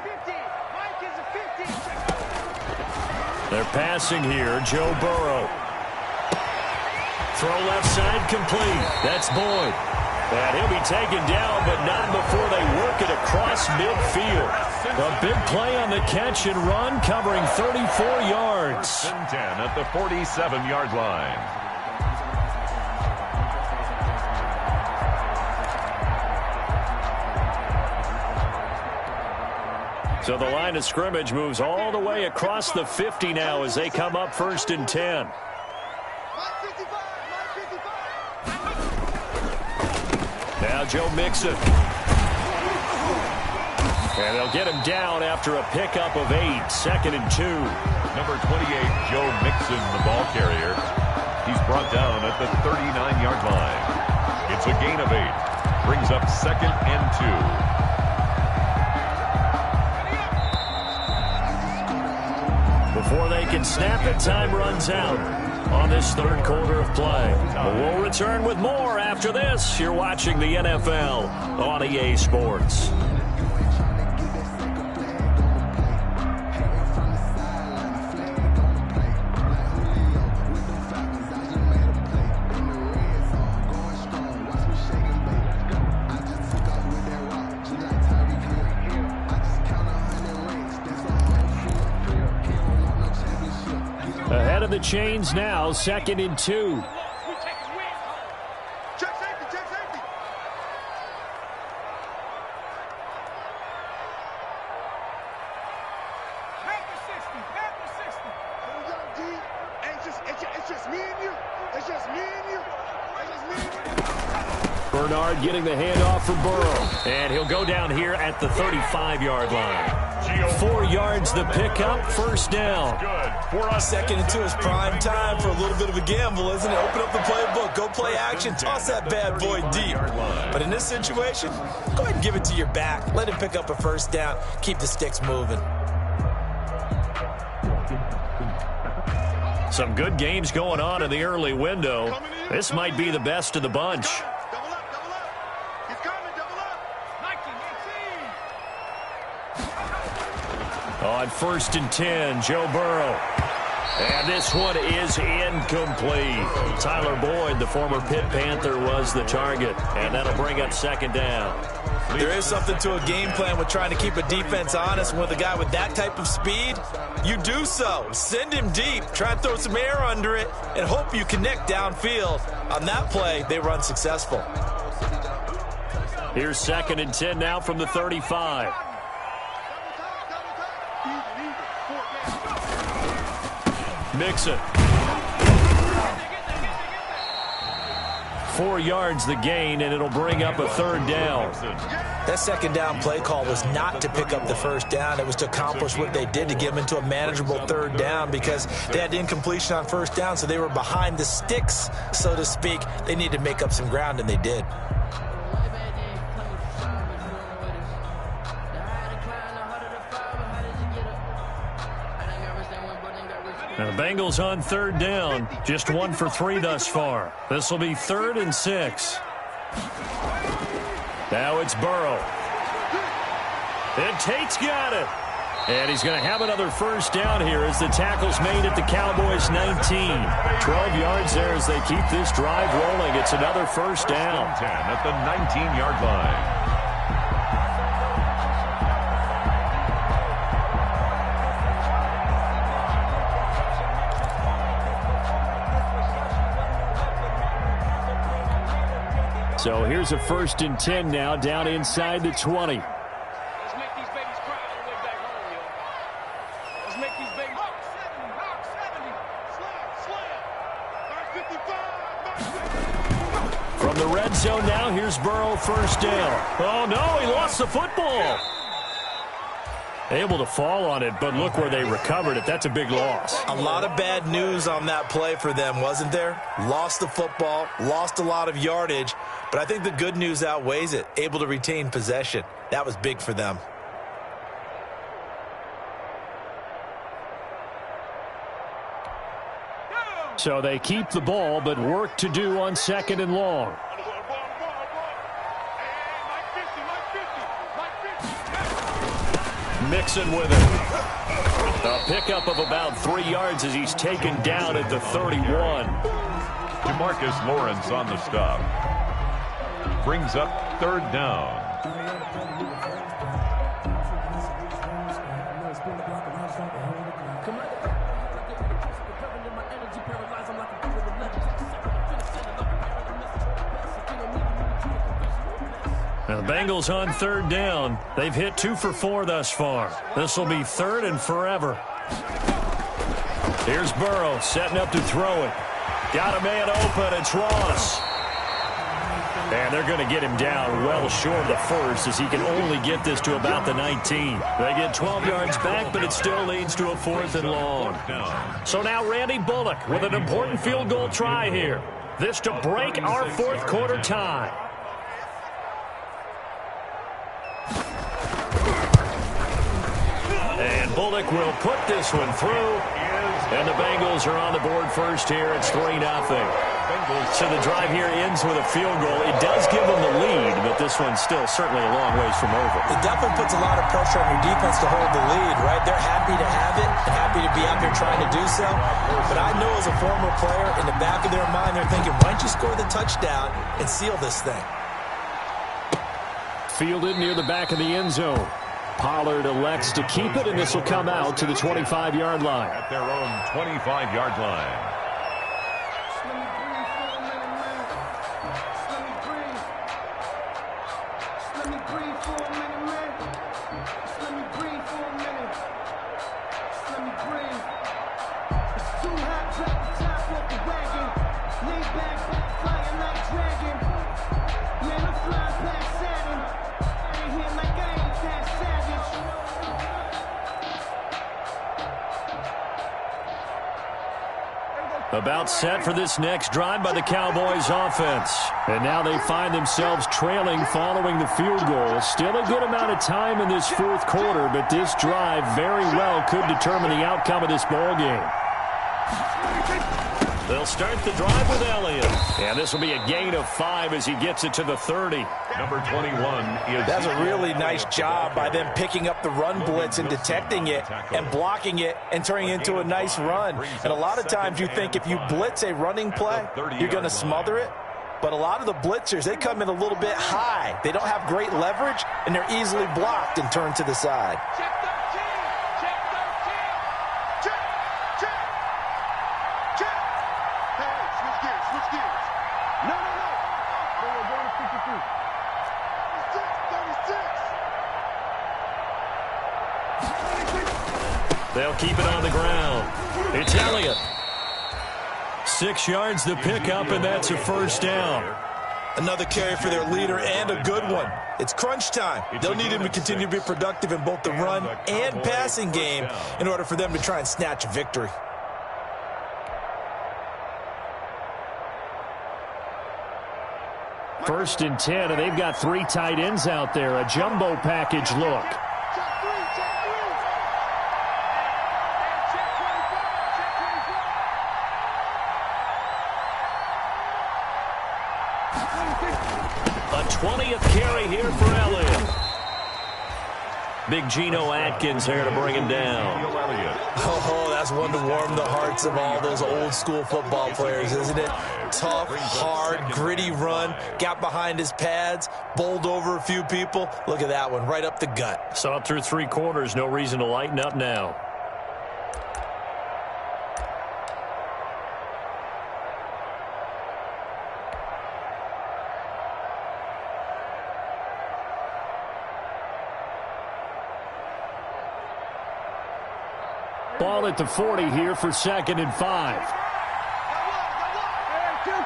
S3: They're passing here. Joe Burrow. Throw left side complete. That's Boyd. And he'll be taken down, but not before they work it across midfield. A big play on the catch and run, covering 34 yards.
S4: 1st and 10 at the 47-yard line.
S3: So the line of scrimmage moves all the way across the 50 now as they come up 1st and 10. Now Joe Mixon. And they'll get him down after a pickup of 8, 2nd and 2.
S4: Number 28, Joe Mixon, the ball carrier. He's brought down at the 39-yard line. It's a gain of 8. Brings up 2nd and 2.
S3: Before they can snap it, time runs out on this third quarter of play. We'll return with more after this. You're watching the NFL on EA Sports. Ahead of the chains now, 2nd and 2.
S8: Check safety, check safety. Back to 60, back to 60. Hold on, D. It's just me and you. It's just me and you. It's just me and you.
S3: Bernard getting the handoff for Burrow. And he'll go down here at the 35-yard line. 4 yards the pickup, 1st down.
S4: Good.
S6: 2nd and 2 is prime time for a little bit of a gamble, isn't it? Open up the playbook, go play action, toss that bad boy deep. But in this situation, go ahead and give it to your back. Let him pick up a 1st down. Keep the sticks moving.
S3: Some good games going on in the early window. This might be the best of the bunch.
S8: Double up. He's coming, double up. 19, 18.
S3: On 1st and 10, Joe Burrow. And this one is incomplete. Tyler Boyd, the former Pitt Panther, was the target. And that'll bring up 2nd down.
S6: There is something to a game plan with trying to keep a defense honest. With a guy with that type of speed, you do so. Send him deep. Try and throw some air under it and hope you connect downfield. On that play, they run successful.
S3: Here's 2nd and 10 now from the 35. Mixon. 4 yards the gain, and it'll bring up a 3rd down.
S6: That 2nd down play call was not to pick up the 1st down. It was to accomplish what they did, to get them into a manageable 3rd down, because they had incompletion on 1st down, so they were behind the sticks, so to speak. They needed to make up some ground, and they did.
S3: Now the Bengals on 3rd down, just 1 for 3 thus far. This will be 3rd and 6. Now it's Burrow. And Tate's got it. And he's going to have another 1st down here as the tackle's made at the Cowboys' 19. 12 yards there as they keep this drive rolling. It's another 1st down.
S4: 10 at the 19-yard line.
S3: So here's a 1st and 10 now, down inside the 20.
S8: Let's make these babies cry all the way back home, yo. Let's make these babies.
S3: From the red zone now, here's Burrow, first down. Oh, no, he lost the football. Able to fall on it, but look where they recovered it. That's a big loss.
S6: A lot of bad news on that play for them, wasn't there? Lost the football, lost a lot of yardage, but I think the good news outweighs it. Able to retain possession. That was big for them.
S3: So they keep the ball, but work to do on 2nd and long. Mixon with it. A pickup of about 3 yards as he's taken down at the 31.
S4: DeMarcus Lawrence on the stop. Brings up 3rd down.
S3: The Bengals on 3rd down. They've hit 2 for 4 thus far. This will be 3rd and forever. Here's Burrow setting up to throw it. Got a man open. It's Ross. And they're going to get him down well short of the first as he can only get this to about the 19. They get 12 yards back, but it still leads to a 4th and long. So now Randy Bullock with an important field goal try here. This to break our 4th quarter tie. And Bullock will put this one through. And the Bengals are on the board first here. It's 3-0. So the drive here ends with a field goal. It does give them the lead, but this one's still certainly a long ways from over.
S6: It definitely puts a lot of pressure on your defense to hold the lead, right? They're happy to have it and happy to be out there trying to do so. But I know as a former player, in the back of their mind, they're thinking, why don't you score the touchdown and seal this thing?
S3: Fielded near the back of the end zone. Pollard elects to keep it, and this will come out to the 25-yard line.
S4: At their own 25-yard line.
S3: About set for this next drive by the Cowboys offense. And now they find themselves trailing following the field goal. Still a good amount of time in this 4th quarter, but this drive very well could determine the outcome of this ball game. They'll start the drive with Elliott. And this will be a gain of 5 as he gets it to the 30.
S4: Number 21 is...
S6: That's a really nice job by them picking up the run blitz and detecting it and blocking it and turning it into a nice run. And a lot of times you think if you blitz a running play, you're going to smother it. But a lot of the blitzers, they come in a little bit high. They don't have great leverage, and they're easily blocked and turned to the side.
S3: They'll keep it on the ground. It's Elliott. 6 yards the pickup, and that's a first down.
S6: Another carry for their leader and a good one. It's crunch time. They'll need him to continue to be productive in both the run and passing game in order for them to try and snatch a victory.
S3: First and 10, and they've got 3 tight ends out there. A jumbo package look. A 20th carry here for Elliott. Big Geno Atkins here to bring him down.
S6: Oh, that's one to warm the hearts of all those old school football players, isn't it? Tough, hard, gritty run. Got behind his pads, bowled over a few people. Look at that one, right up the gut.
S3: Saw it through 3 quarters. No reason to lighten up now. Ball at the 40 here for 2nd and 5.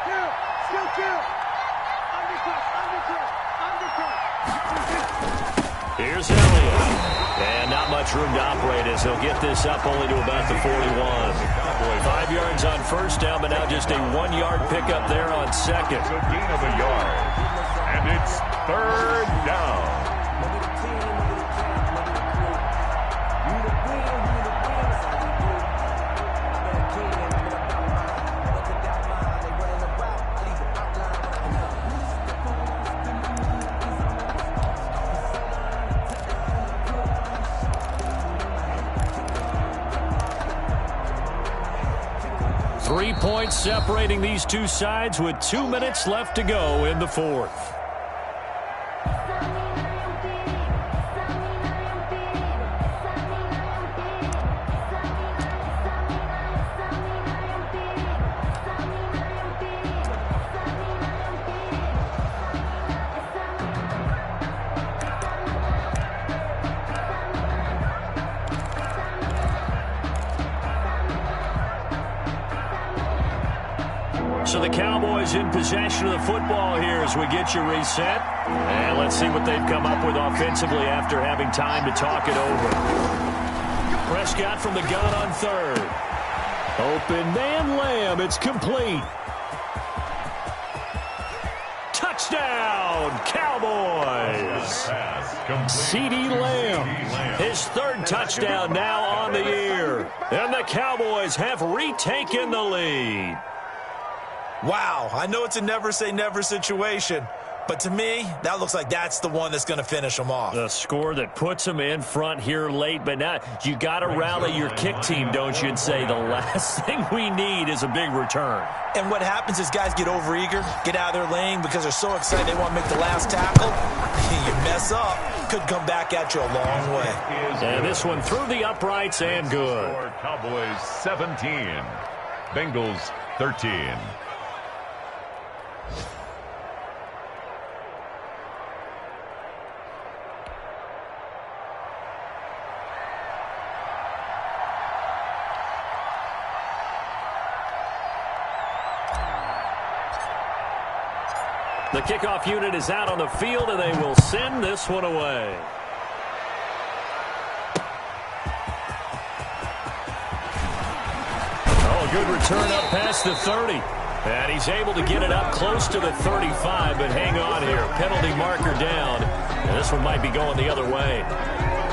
S8: Skill kill. Undercut.
S3: Here's Elliott. And not much room to operate as he'll get this up only to about the 41. 5 yards on first down, but now just a 1-yard pickup there on second.
S4: It's a gain of a yard. And it's third down.
S3: Three points separating these two sides with 2 minutes left to go in the fourth. So the Cowboys in possession of the football here as we get you reset. And let's see what they've come up with offensively after having time to talk it over. Prescott from the gun on third. Open man, Lamb. It's complete. Touchdown, Cowboys. CeeDee Lamb, his third touchdown now on the year. And the Cowboys have retaken the lead.
S6: Wow, I know it's a never-say-never situation, but to me, that looks like that's the one that's going to finish them off.
S3: The score that puts them in front here late, but now you got to rally your kick team, don't you, and say the last thing we need is a big return.
S6: And what happens is guys get overeager, get out of their lane because they're so excited they want to make the last tackle. You mess up, could come back at you a long way.
S3: And this one through the uprights and good.
S4: Cowboys 17, Bengals 13.
S3: The kickoff unit is out on the field, and they will send this one away. Oh, a good return up past the 30. And he's able to get it up close to the 35, but hang on here. Penalty marker down. And this one might be going the other way.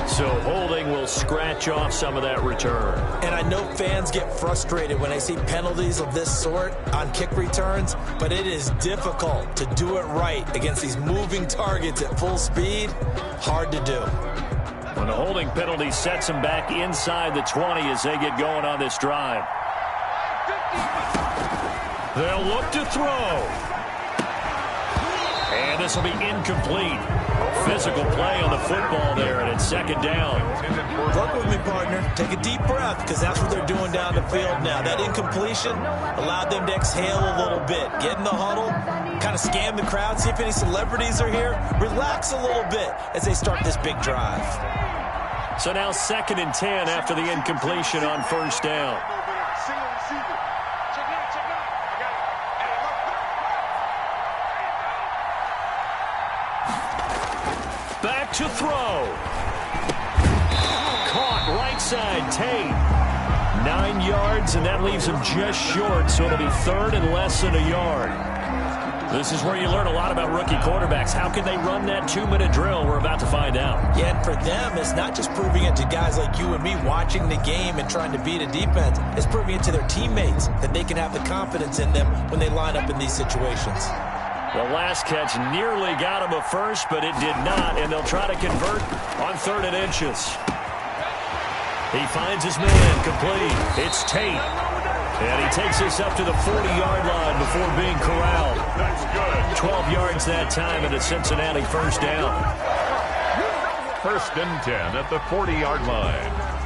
S3: So holding will scratch off some of that return.
S6: And I know fans get frustrated when they see penalties of this sort on kick returns, but it is difficult to do it right against these moving targets at full speed. Hard to do.
S3: When the holding penalty sets them back inside the 20 as they get going on this drive. They'll look to throw. And this will be incomplete. Physical play on the football there, and it's second down.
S6: Work with me, partner. Take a deep breath, because that's what they're doing down the field now. That incompletion allowed them to exhale a little bit. Get in the huddle, kind of scan the crowd, see if any celebrities are here. Relax a little bit as they start this big drive.
S3: So now 2nd and 10 after the incompletion on first down. Back to throw. Caught right side, Tate. 9 yards, and that leaves him just short, so it'll be 3rd and less than a yard. This is where you learn a lot about rookie quarterbacks. How can they run that 2-minute drill? We're about to find out.
S6: Yeah, and for them, it's not just proving it to guys like you and me watching the game and trying to beat a defense. It's proving it to their teammates that they can have the confidence in them when they line up in these situations.
S3: The last catch nearly got him a first, but it did not, and they'll try to convert on 3rd and inches. He finds his man complete. It's Tate. And he takes this up to the 40-yard line before being corralled.
S4: That's good.
S3: 12 yards that time and a Cincinnati first down.
S4: 1st and 10 at the 40-yard line.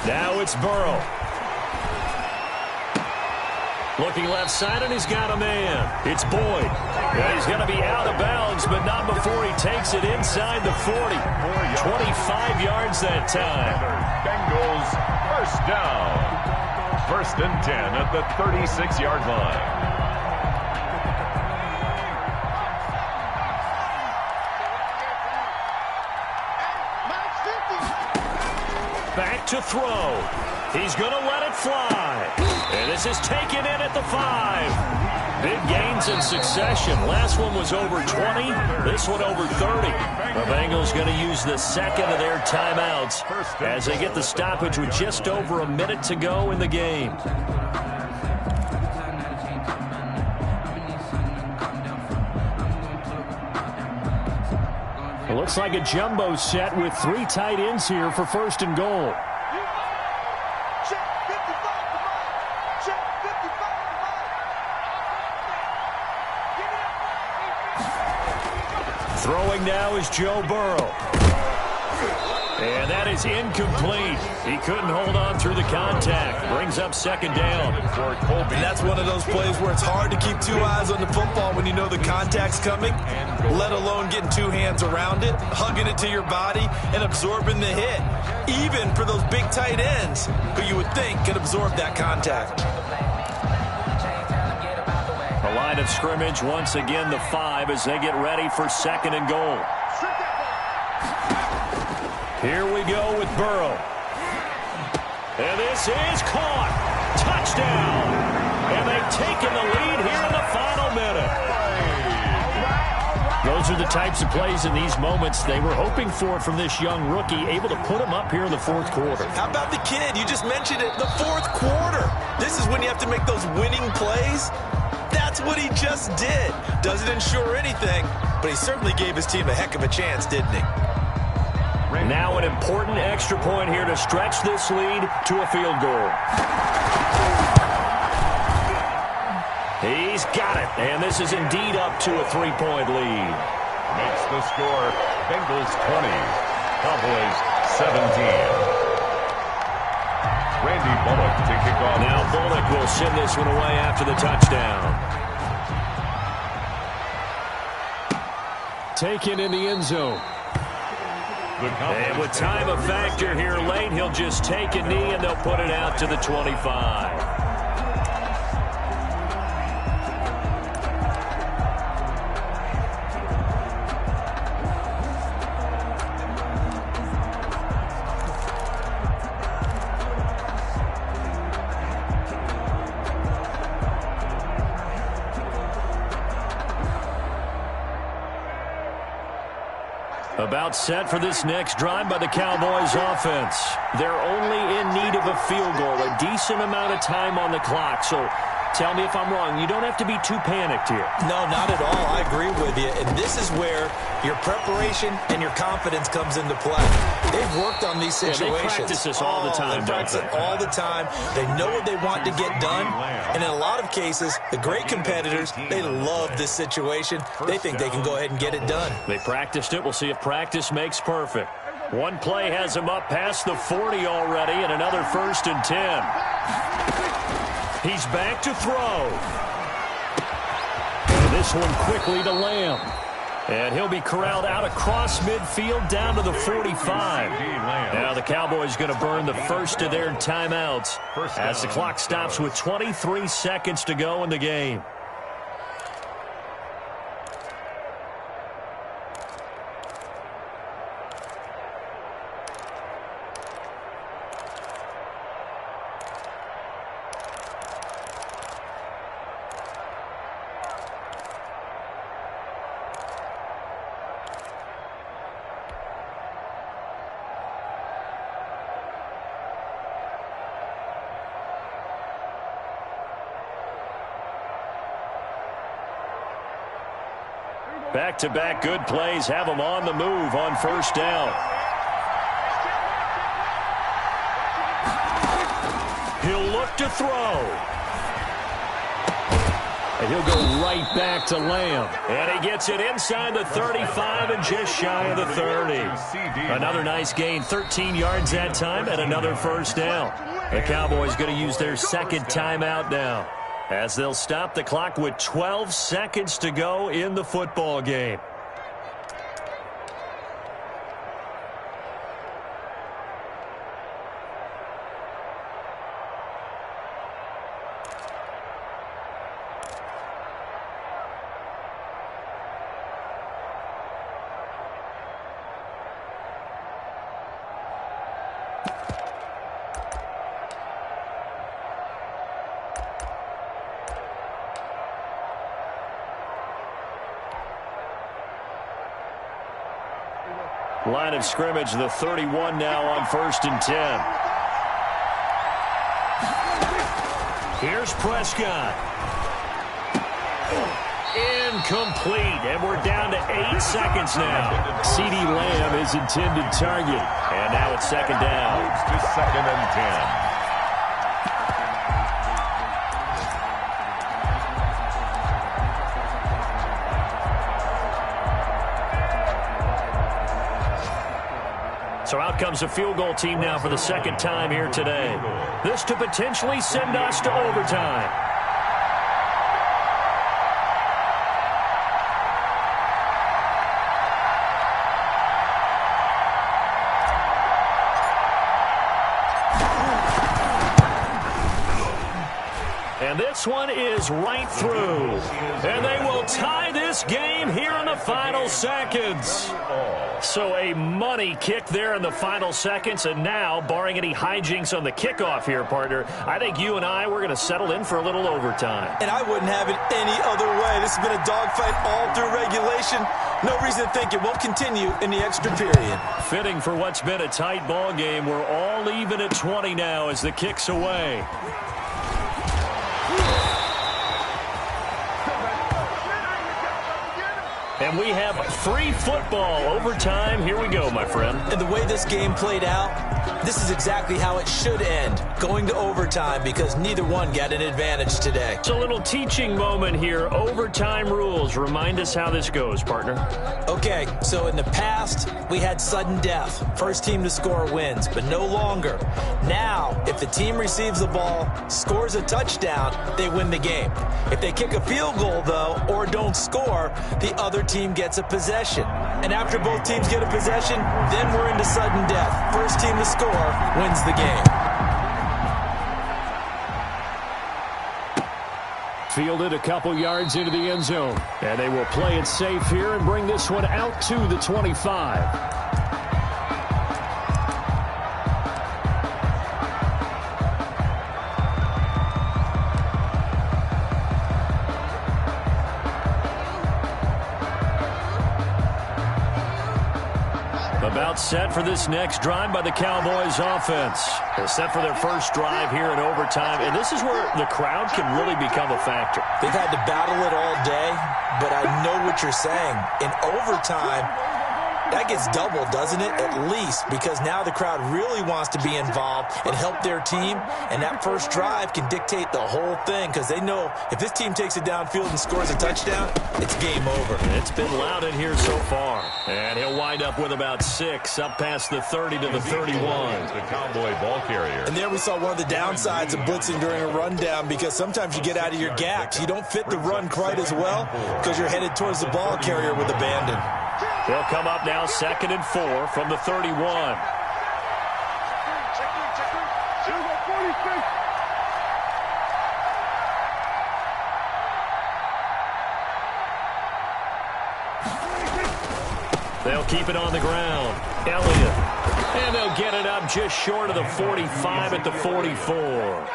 S4: Now
S3: it's Burrow. Looking left side, and he's got a man. It's Boyd. And he's going to be out of bounds, but not before he takes it inside the 40. 25 yards that time.
S4: Bengals first down. 1st and 10 at the 36-yard line.
S3: Back to throw. He's going to let it fly. And this is taken in at the 5. Big gains in succession. Last one was over 20. This one over 30. The Bengals going to use the second of their timeouts as they get the stoppage with just over a minute to go in the game. It looks like a jumbo set with 3 tight ends here for 1st and goal. Throwing now is Joe Burrow. And that is incomplete. He couldn't hold on through the contact. Brings up 2nd down.
S6: And that's one of those plays where it's hard to keep 2 eyes on the football when you know the contact's coming, let alone getting 2 hands around it, hugging it to your body, and absorbing the hit. Even for those big tight ends who you would think could absorb that contact.
S3: The line of scrimmage, once again, the 5 as they get ready for 2nd and goal. Here we go with Burrow. And this is caught. Touchdown. And they've taken the lead here in the final minute. Those are the types of plays in these moments they were hoping for from this young rookie, able to put him up here in the 4th quarter.
S6: How about the kid? You just mentioned it, the 4th quarter. This is when you have to make those winning plays. That's what he just did. Doesn't ensure anything, but he certainly gave his team a heck of a chance, didn't he?
S3: Now an important extra point here to stretch this lead to a field goal. He's got it, and this is indeed up to a 3-point lead.
S4: Makes the score Bengals 20, Cowboys 17. Randy Bullock to kick off.
S3: Now Bullock will send this one away after the touchdown. Taken in the end zone. And with time a factor here late, he'll just take a knee and they'll put it out to the 25. About set for this next drive by the Cowboys offense. They're only in need of a field goal, a decent amount of time on the clock. So tell me if I'm wrong. You don't have to be too panicked here.
S6: No, not at all. I agree with you. And this is where your preparation and your confidence comes into play. They've worked on these situations.
S3: They practice this all the time.
S6: They practice it all the time. They know what they want to get done. And in a lot of cases, the great competitors, they love this situation. They think they can go ahead and get it done.
S3: They practiced it. We'll see if practice makes perfect. One play has him up past the 40 already, and another 1st and 10. He's back to throw. And this one quickly to Lamb. And he'll be corralled out across midfield down to the 45. Now the Cowboys going to burn the first of their timeouts as the clock stops with 23 seconds to go in the game. Back-to-back good plays have them on the move on 1st down. He'll look to throw. And he'll go right back to Lamb. And he gets it inside the 35 and just shy of the 30. Another nice gain, 13 yards that time, and another 1st down. The Cowboys going to use their 2nd timeout now. as they'll stop the clock with 12 seconds to go in the football game. Line of scrimmage, the 31 now on 1st and 10. Here's Prescott. Incomplete, and we're down to 8 seconds now. CeeDee Lamb is intended target, and now it's 2nd down.
S4: Moves to 2nd and 10.
S3: So out comes a field goal team now for the 2nd time here today. This to potentially send us to overtime. And this one is right through. And they will tie this game here in the final seconds. So a money kick there in the final seconds. And now, barring any hijinks on the kickoff here, partner, I think you and I, we're going to settle in for a little overtime.
S6: And I wouldn't have it any other way. This has been a dogfight all through regulation. No reason to think it won't continue in the extra period.
S3: Fitting for what's been a tight ball game. We're all even at 20 now as the kick's away. And we have free football overtime. Here we go, my friend.
S6: And the way this game played out, this is exactly how it should end, going to overtime, because neither one got an advantage today.
S3: It's a little teaching moment here. Overtime rules. Remind us how this goes, partner.
S6: Okay, so in the past, we had sudden death. First team to score wins, but no longer. Now, if the team receives the ball, scores a touchdown, they win the game. If they kick a field goal, though, or don't score, the other team gets a possession. And after both teams get a possession, then we're into sudden death. First team to score wins the game.
S3: Fielded a couple yards into the end zone. And they will play it safe here and bring this one out to the 25. About set for this next drive by the Cowboys offense. They're set for their first drive here in overtime, and this is where the crowd can really become a factor.
S6: They've had to battle it all day, but I know what you're saying. In overtime, that gets doubled, doesn't it? At least, because now the crowd really wants to be involved and help their team, and that first drive can dictate the whole thing, because they know if this team takes it downfield and scores a touchdown, it's game over.
S3: It's been loud in here so far, and he'll wind up with about 6 up past the 30 to the 31.
S4: The Cowboy ball carrier.
S6: And there we saw one of the downsides of blitzing during a rundown, because sometimes you get out of your gaps. You don't fit the run quite as well because you're headed towards the ball carrier with abandon.
S3: They'll come up now 2nd and 4 from the 31. They'll keep it on the ground. Elliott. And they'll get it up just short of the 45 at the 44.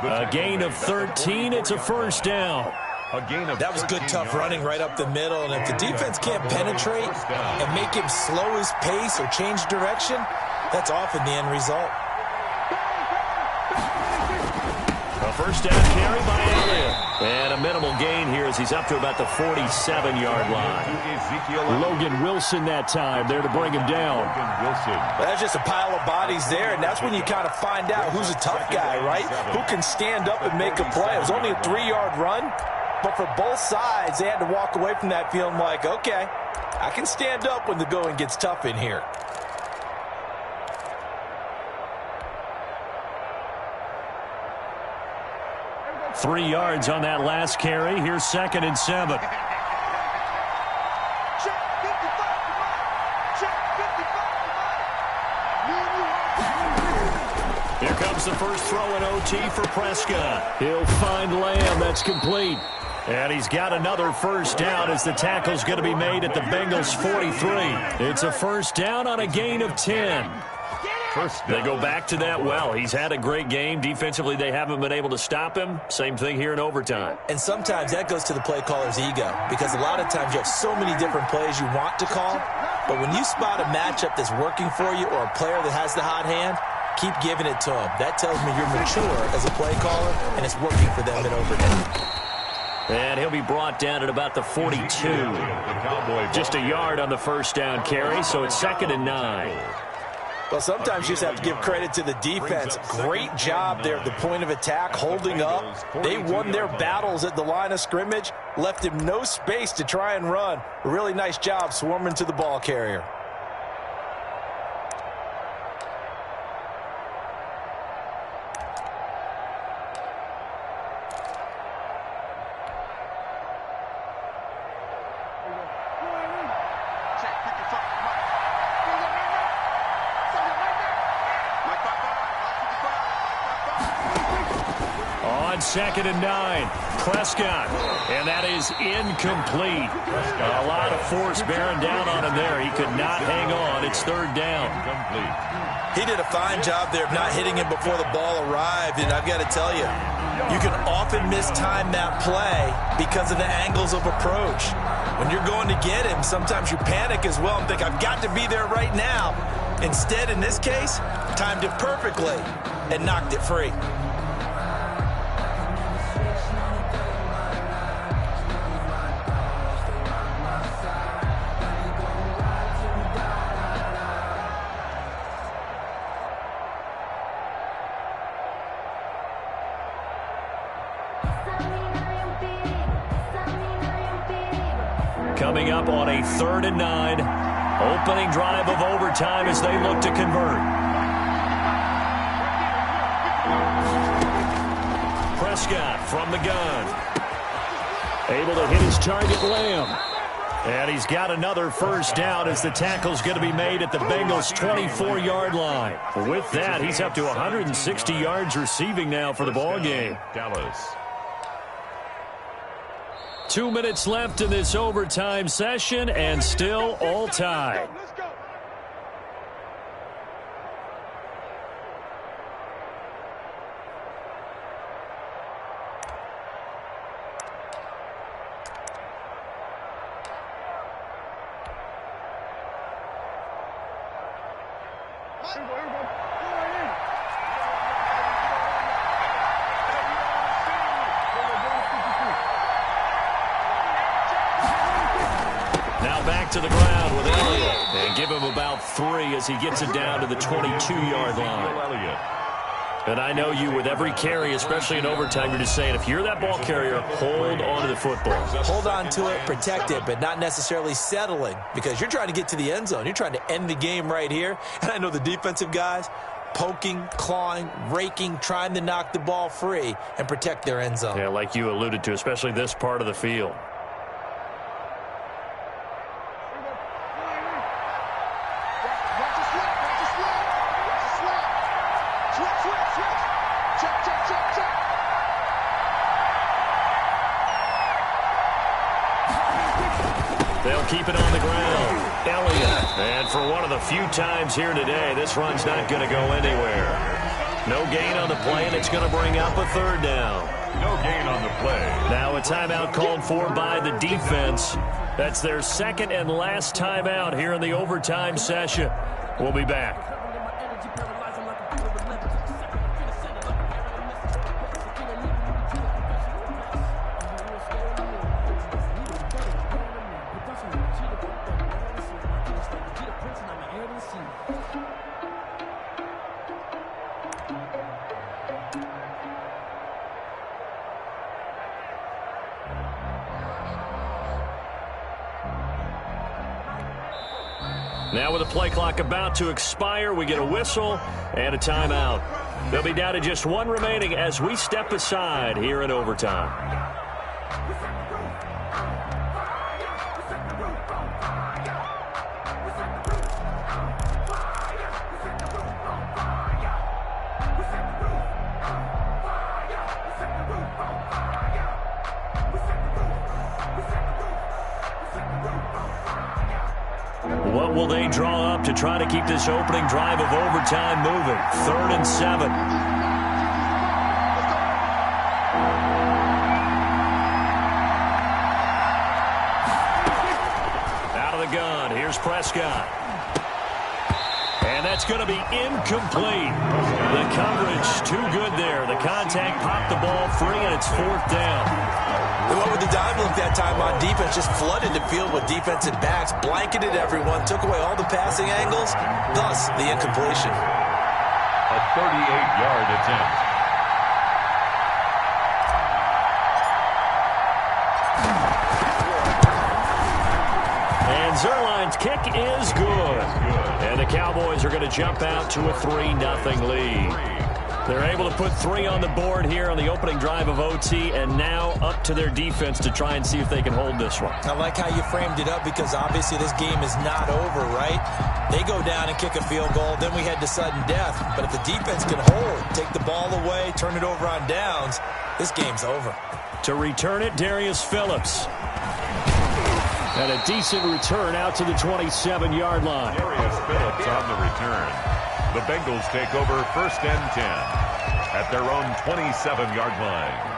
S3: A gain of 13. It's a first down.
S6: That was good, tough running right up the middle. And if the defense can't penetrate and make him slow his pace or change direction, that's often the end result.
S3: A first down carry by Elliott. And a minimal gain here as he's up to about the 47-yard line. Logan Wilson that time there to bring him down.
S6: That's just a pile of bodies there, and that's when you kind of find out who's a tough guy, right? Who can stand up and make a play. It was only a 3-yard run. But for both sides, they had to walk away from that feeling like, okay, I can stand up when the going gets tough in here.
S3: 3 yards on that last carry. Here's 2nd and 7. Here comes the first throw in OT for Prescott. He'll find Lamb. That's complete. And he's got another first down as the tackle's going to be made at the Bengals' 43. It's a first down on a gain of 10. They go back to that well. He's had a great game. Defensively, they haven't been able to stop him. Same thing here in overtime.
S6: And sometimes that goes to the play caller's ego, because a lot of times you have so many different plays you want to call, but when you spot a matchup that's working for you or a player that has the hot hand, keep giving it to him. That tells me you're mature as a play caller, and it's working for them in overtime.
S3: And he'll be brought down at about the 42. Just a yard on the first down carry, so it's 2nd and 9.
S6: Well, sometimes you just have to give credit to the defense. Great job there at the point of attack, holding up. They won their battles at the line of scrimmage, left him no space to try and run. A really nice job swarming to the ball carrier.
S3: On 2nd and 9, Prescott, and that is incomplete. A lot of force bearing down on him there. He could not hang on. It's 3rd down.
S6: He did a fine job there of not hitting him before the ball arrived, and I've got to tell you, you can often mistime that play because of the angles of approach. When you're going to get him, sometimes you panic as well and think, I've got to be there right now. Instead, in this case, timed it perfectly and knocked it free.
S3: Coming up on a 3rd and 9, opening drive of overtime as they look to convert. Prescott from the gun. Able to hit his target, Lamb. And he's got another first down as the tackle's going to be made at the Bengals' 24-yard line. With that, he's up to 160 yards receiving now for the ball game.
S4: Dallas.
S3: 2 minutes left in this overtime session, and still all tied. Now back to the ground with Elliott. And give him about 3 as he gets it down to the 22-yard line. And I know you, with every carry, especially in overtime, you're just saying, if you're that ball carrier, hold on to the football.
S6: Hold on to it, protect it, but not necessarily settling, because you're trying to get to the end zone. You're trying to end the game right here. And I know the defensive guys poking, clawing, raking, trying to knock the ball free and protect their end zone.
S3: Yeah, like you alluded to, especially this part of the field. They'll keep it on the ground. Elliott. And for one of the few times here today, this run's not going to go anywhere. No gain on the play, and it's going to bring up a 3rd down.
S4: No gain on the play.
S3: Now a timeout called for by the defense. That's their 2nd and last timeout here in the overtime session. We'll be back. Now with the play clock about to expire, we get a whistle and a timeout. They'll be down to just one remaining as we step aside here in overtime. What will they draw up to try to keep this opening drive of overtime moving? 3rd and 7. Out of the gun. Here's Prescott. And that's going to be incomplete. The coverage too good there. The contact popped the ball free, and it's 4th down.
S6: They went with the dime look that time on defense, just flooded the field with defensive backs, blanketed everyone, took away all the passing angles, thus the incompletion.
S4: A 38-yard attempt.
S3: And Zerline's kick is good. And the Cowboys are going to jump out to a 3-0 lead. They're able to put 3 on the board here on the opening drive of OT, and now up to their defense to try and see if they can hold this one.
S6: I like how you framed it up because obviously this game is not over, right? They go down and kick a field goal, then we head to sudden death. But if the defense can hold, take the ball away, turn it over on downs, this game's over.
S3: To return it, Darius Phillips. And a decent return out to the 27-yard line.
S4: Darius Phillips on the return. The Bengals take over 1st and 10 at their own 27-yard line.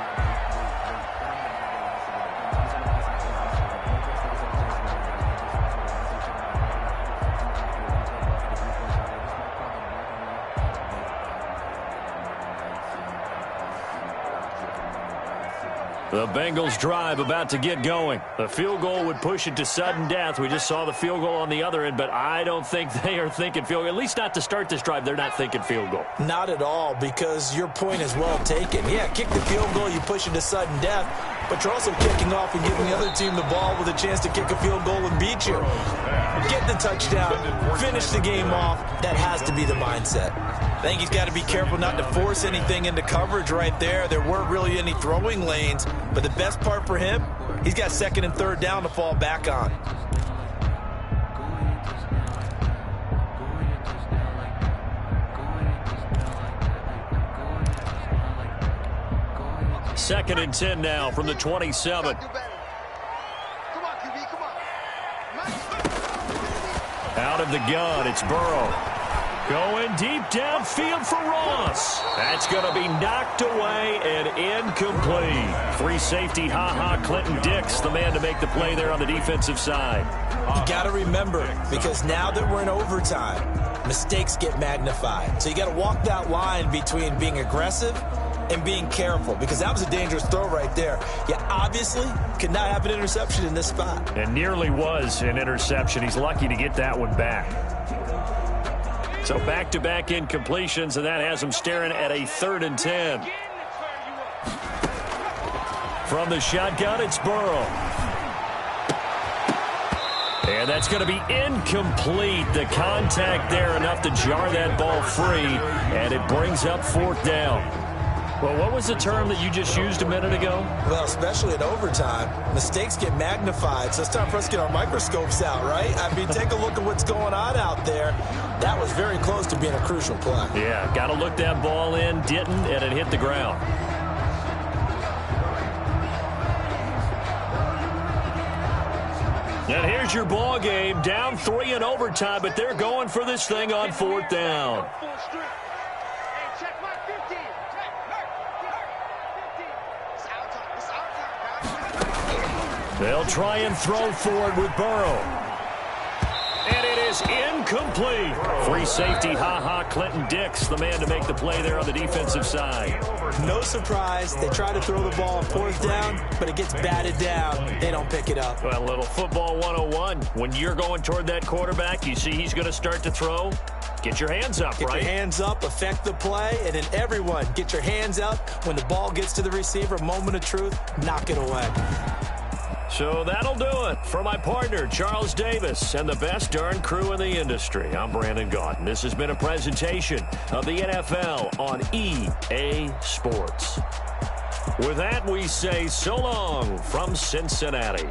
S3: The Bengals drive about to get going. The field goal would push it to sudden death. We just saw the field goal on the other end, but I don't think they are thinking field goal. At least not to start this drive. They're not thinking field goal.
S6: Not at all, because your point is well taken. Yeah, kick the field goal, you push it to sudden death, but you're also kicking off and giving the other team the ball with a chance to kick a field goal and beat you. Get the touchdown, finish the game off. That has to be the mindset. I think he's got to be careful not to force anything into coverage right there. There weren't really any throwing lanes, but the best part for him, he's got 2nd and 3rd down to fall back on.
S3: Second and 10 now from the 27. Out of the gun, it's Burrow. Going deep downfield for Ross. That's going to be knocked away and incomplete. Free safety, Clinton Dix, the man to make the play there on the defensive side.
S6: You got to remember, because now that we're in overtime, mistakes get magnified. So you got to walk that line between being aggressive and being careful, because that was a dangerous throw right there. You obviously could not have an interception in this spot.
S3: And nearly was an interception. He's lucky to get that one back. So back-to-back incompletions, and that has him staring at a 3rd and 10. From the shotgun, it's Burrow. And that's going to be incomplete. The contact there enough to jar that ball free, and it brings up 4th down. Well, what was the term that you just used a minute ago?
S6: Well, especially in overtime, mistakes get magnified, so it's time for us to get our microscopes out, right? I mean, take a look at what's going on out there. That was very close to being a crucial play.
S3: Yeah, got to look that ball in, didn't, and it hit the ground. And here's your ball game, down 3 in overtime, but they're going for this thing on 4th down. They'll try and throw forward with Burrow. And it is incomplete. Free safety, Clinton Dix, the man to make the play there on the defensive side.
S6: No surprise. They try to throw the ball on 4th down, but it gets batted down. They don't pick it up.
S3: Well, a little football 101. When you're going toward that quarterback, you see he's going to start to throw. Get your hands up, right?
S6: Get your hands up, affect the play, and then everyone get your hands up when the ball gets to the receiver. Moment of truth, knock it away.
S3: So that'll do it. For my partner, Charles Davis, and the best darn crew in the industry, I'm Brandon Gaudin. This has been a presentation of the NFL on EA Sports. With that, we say so long from Cincinnati.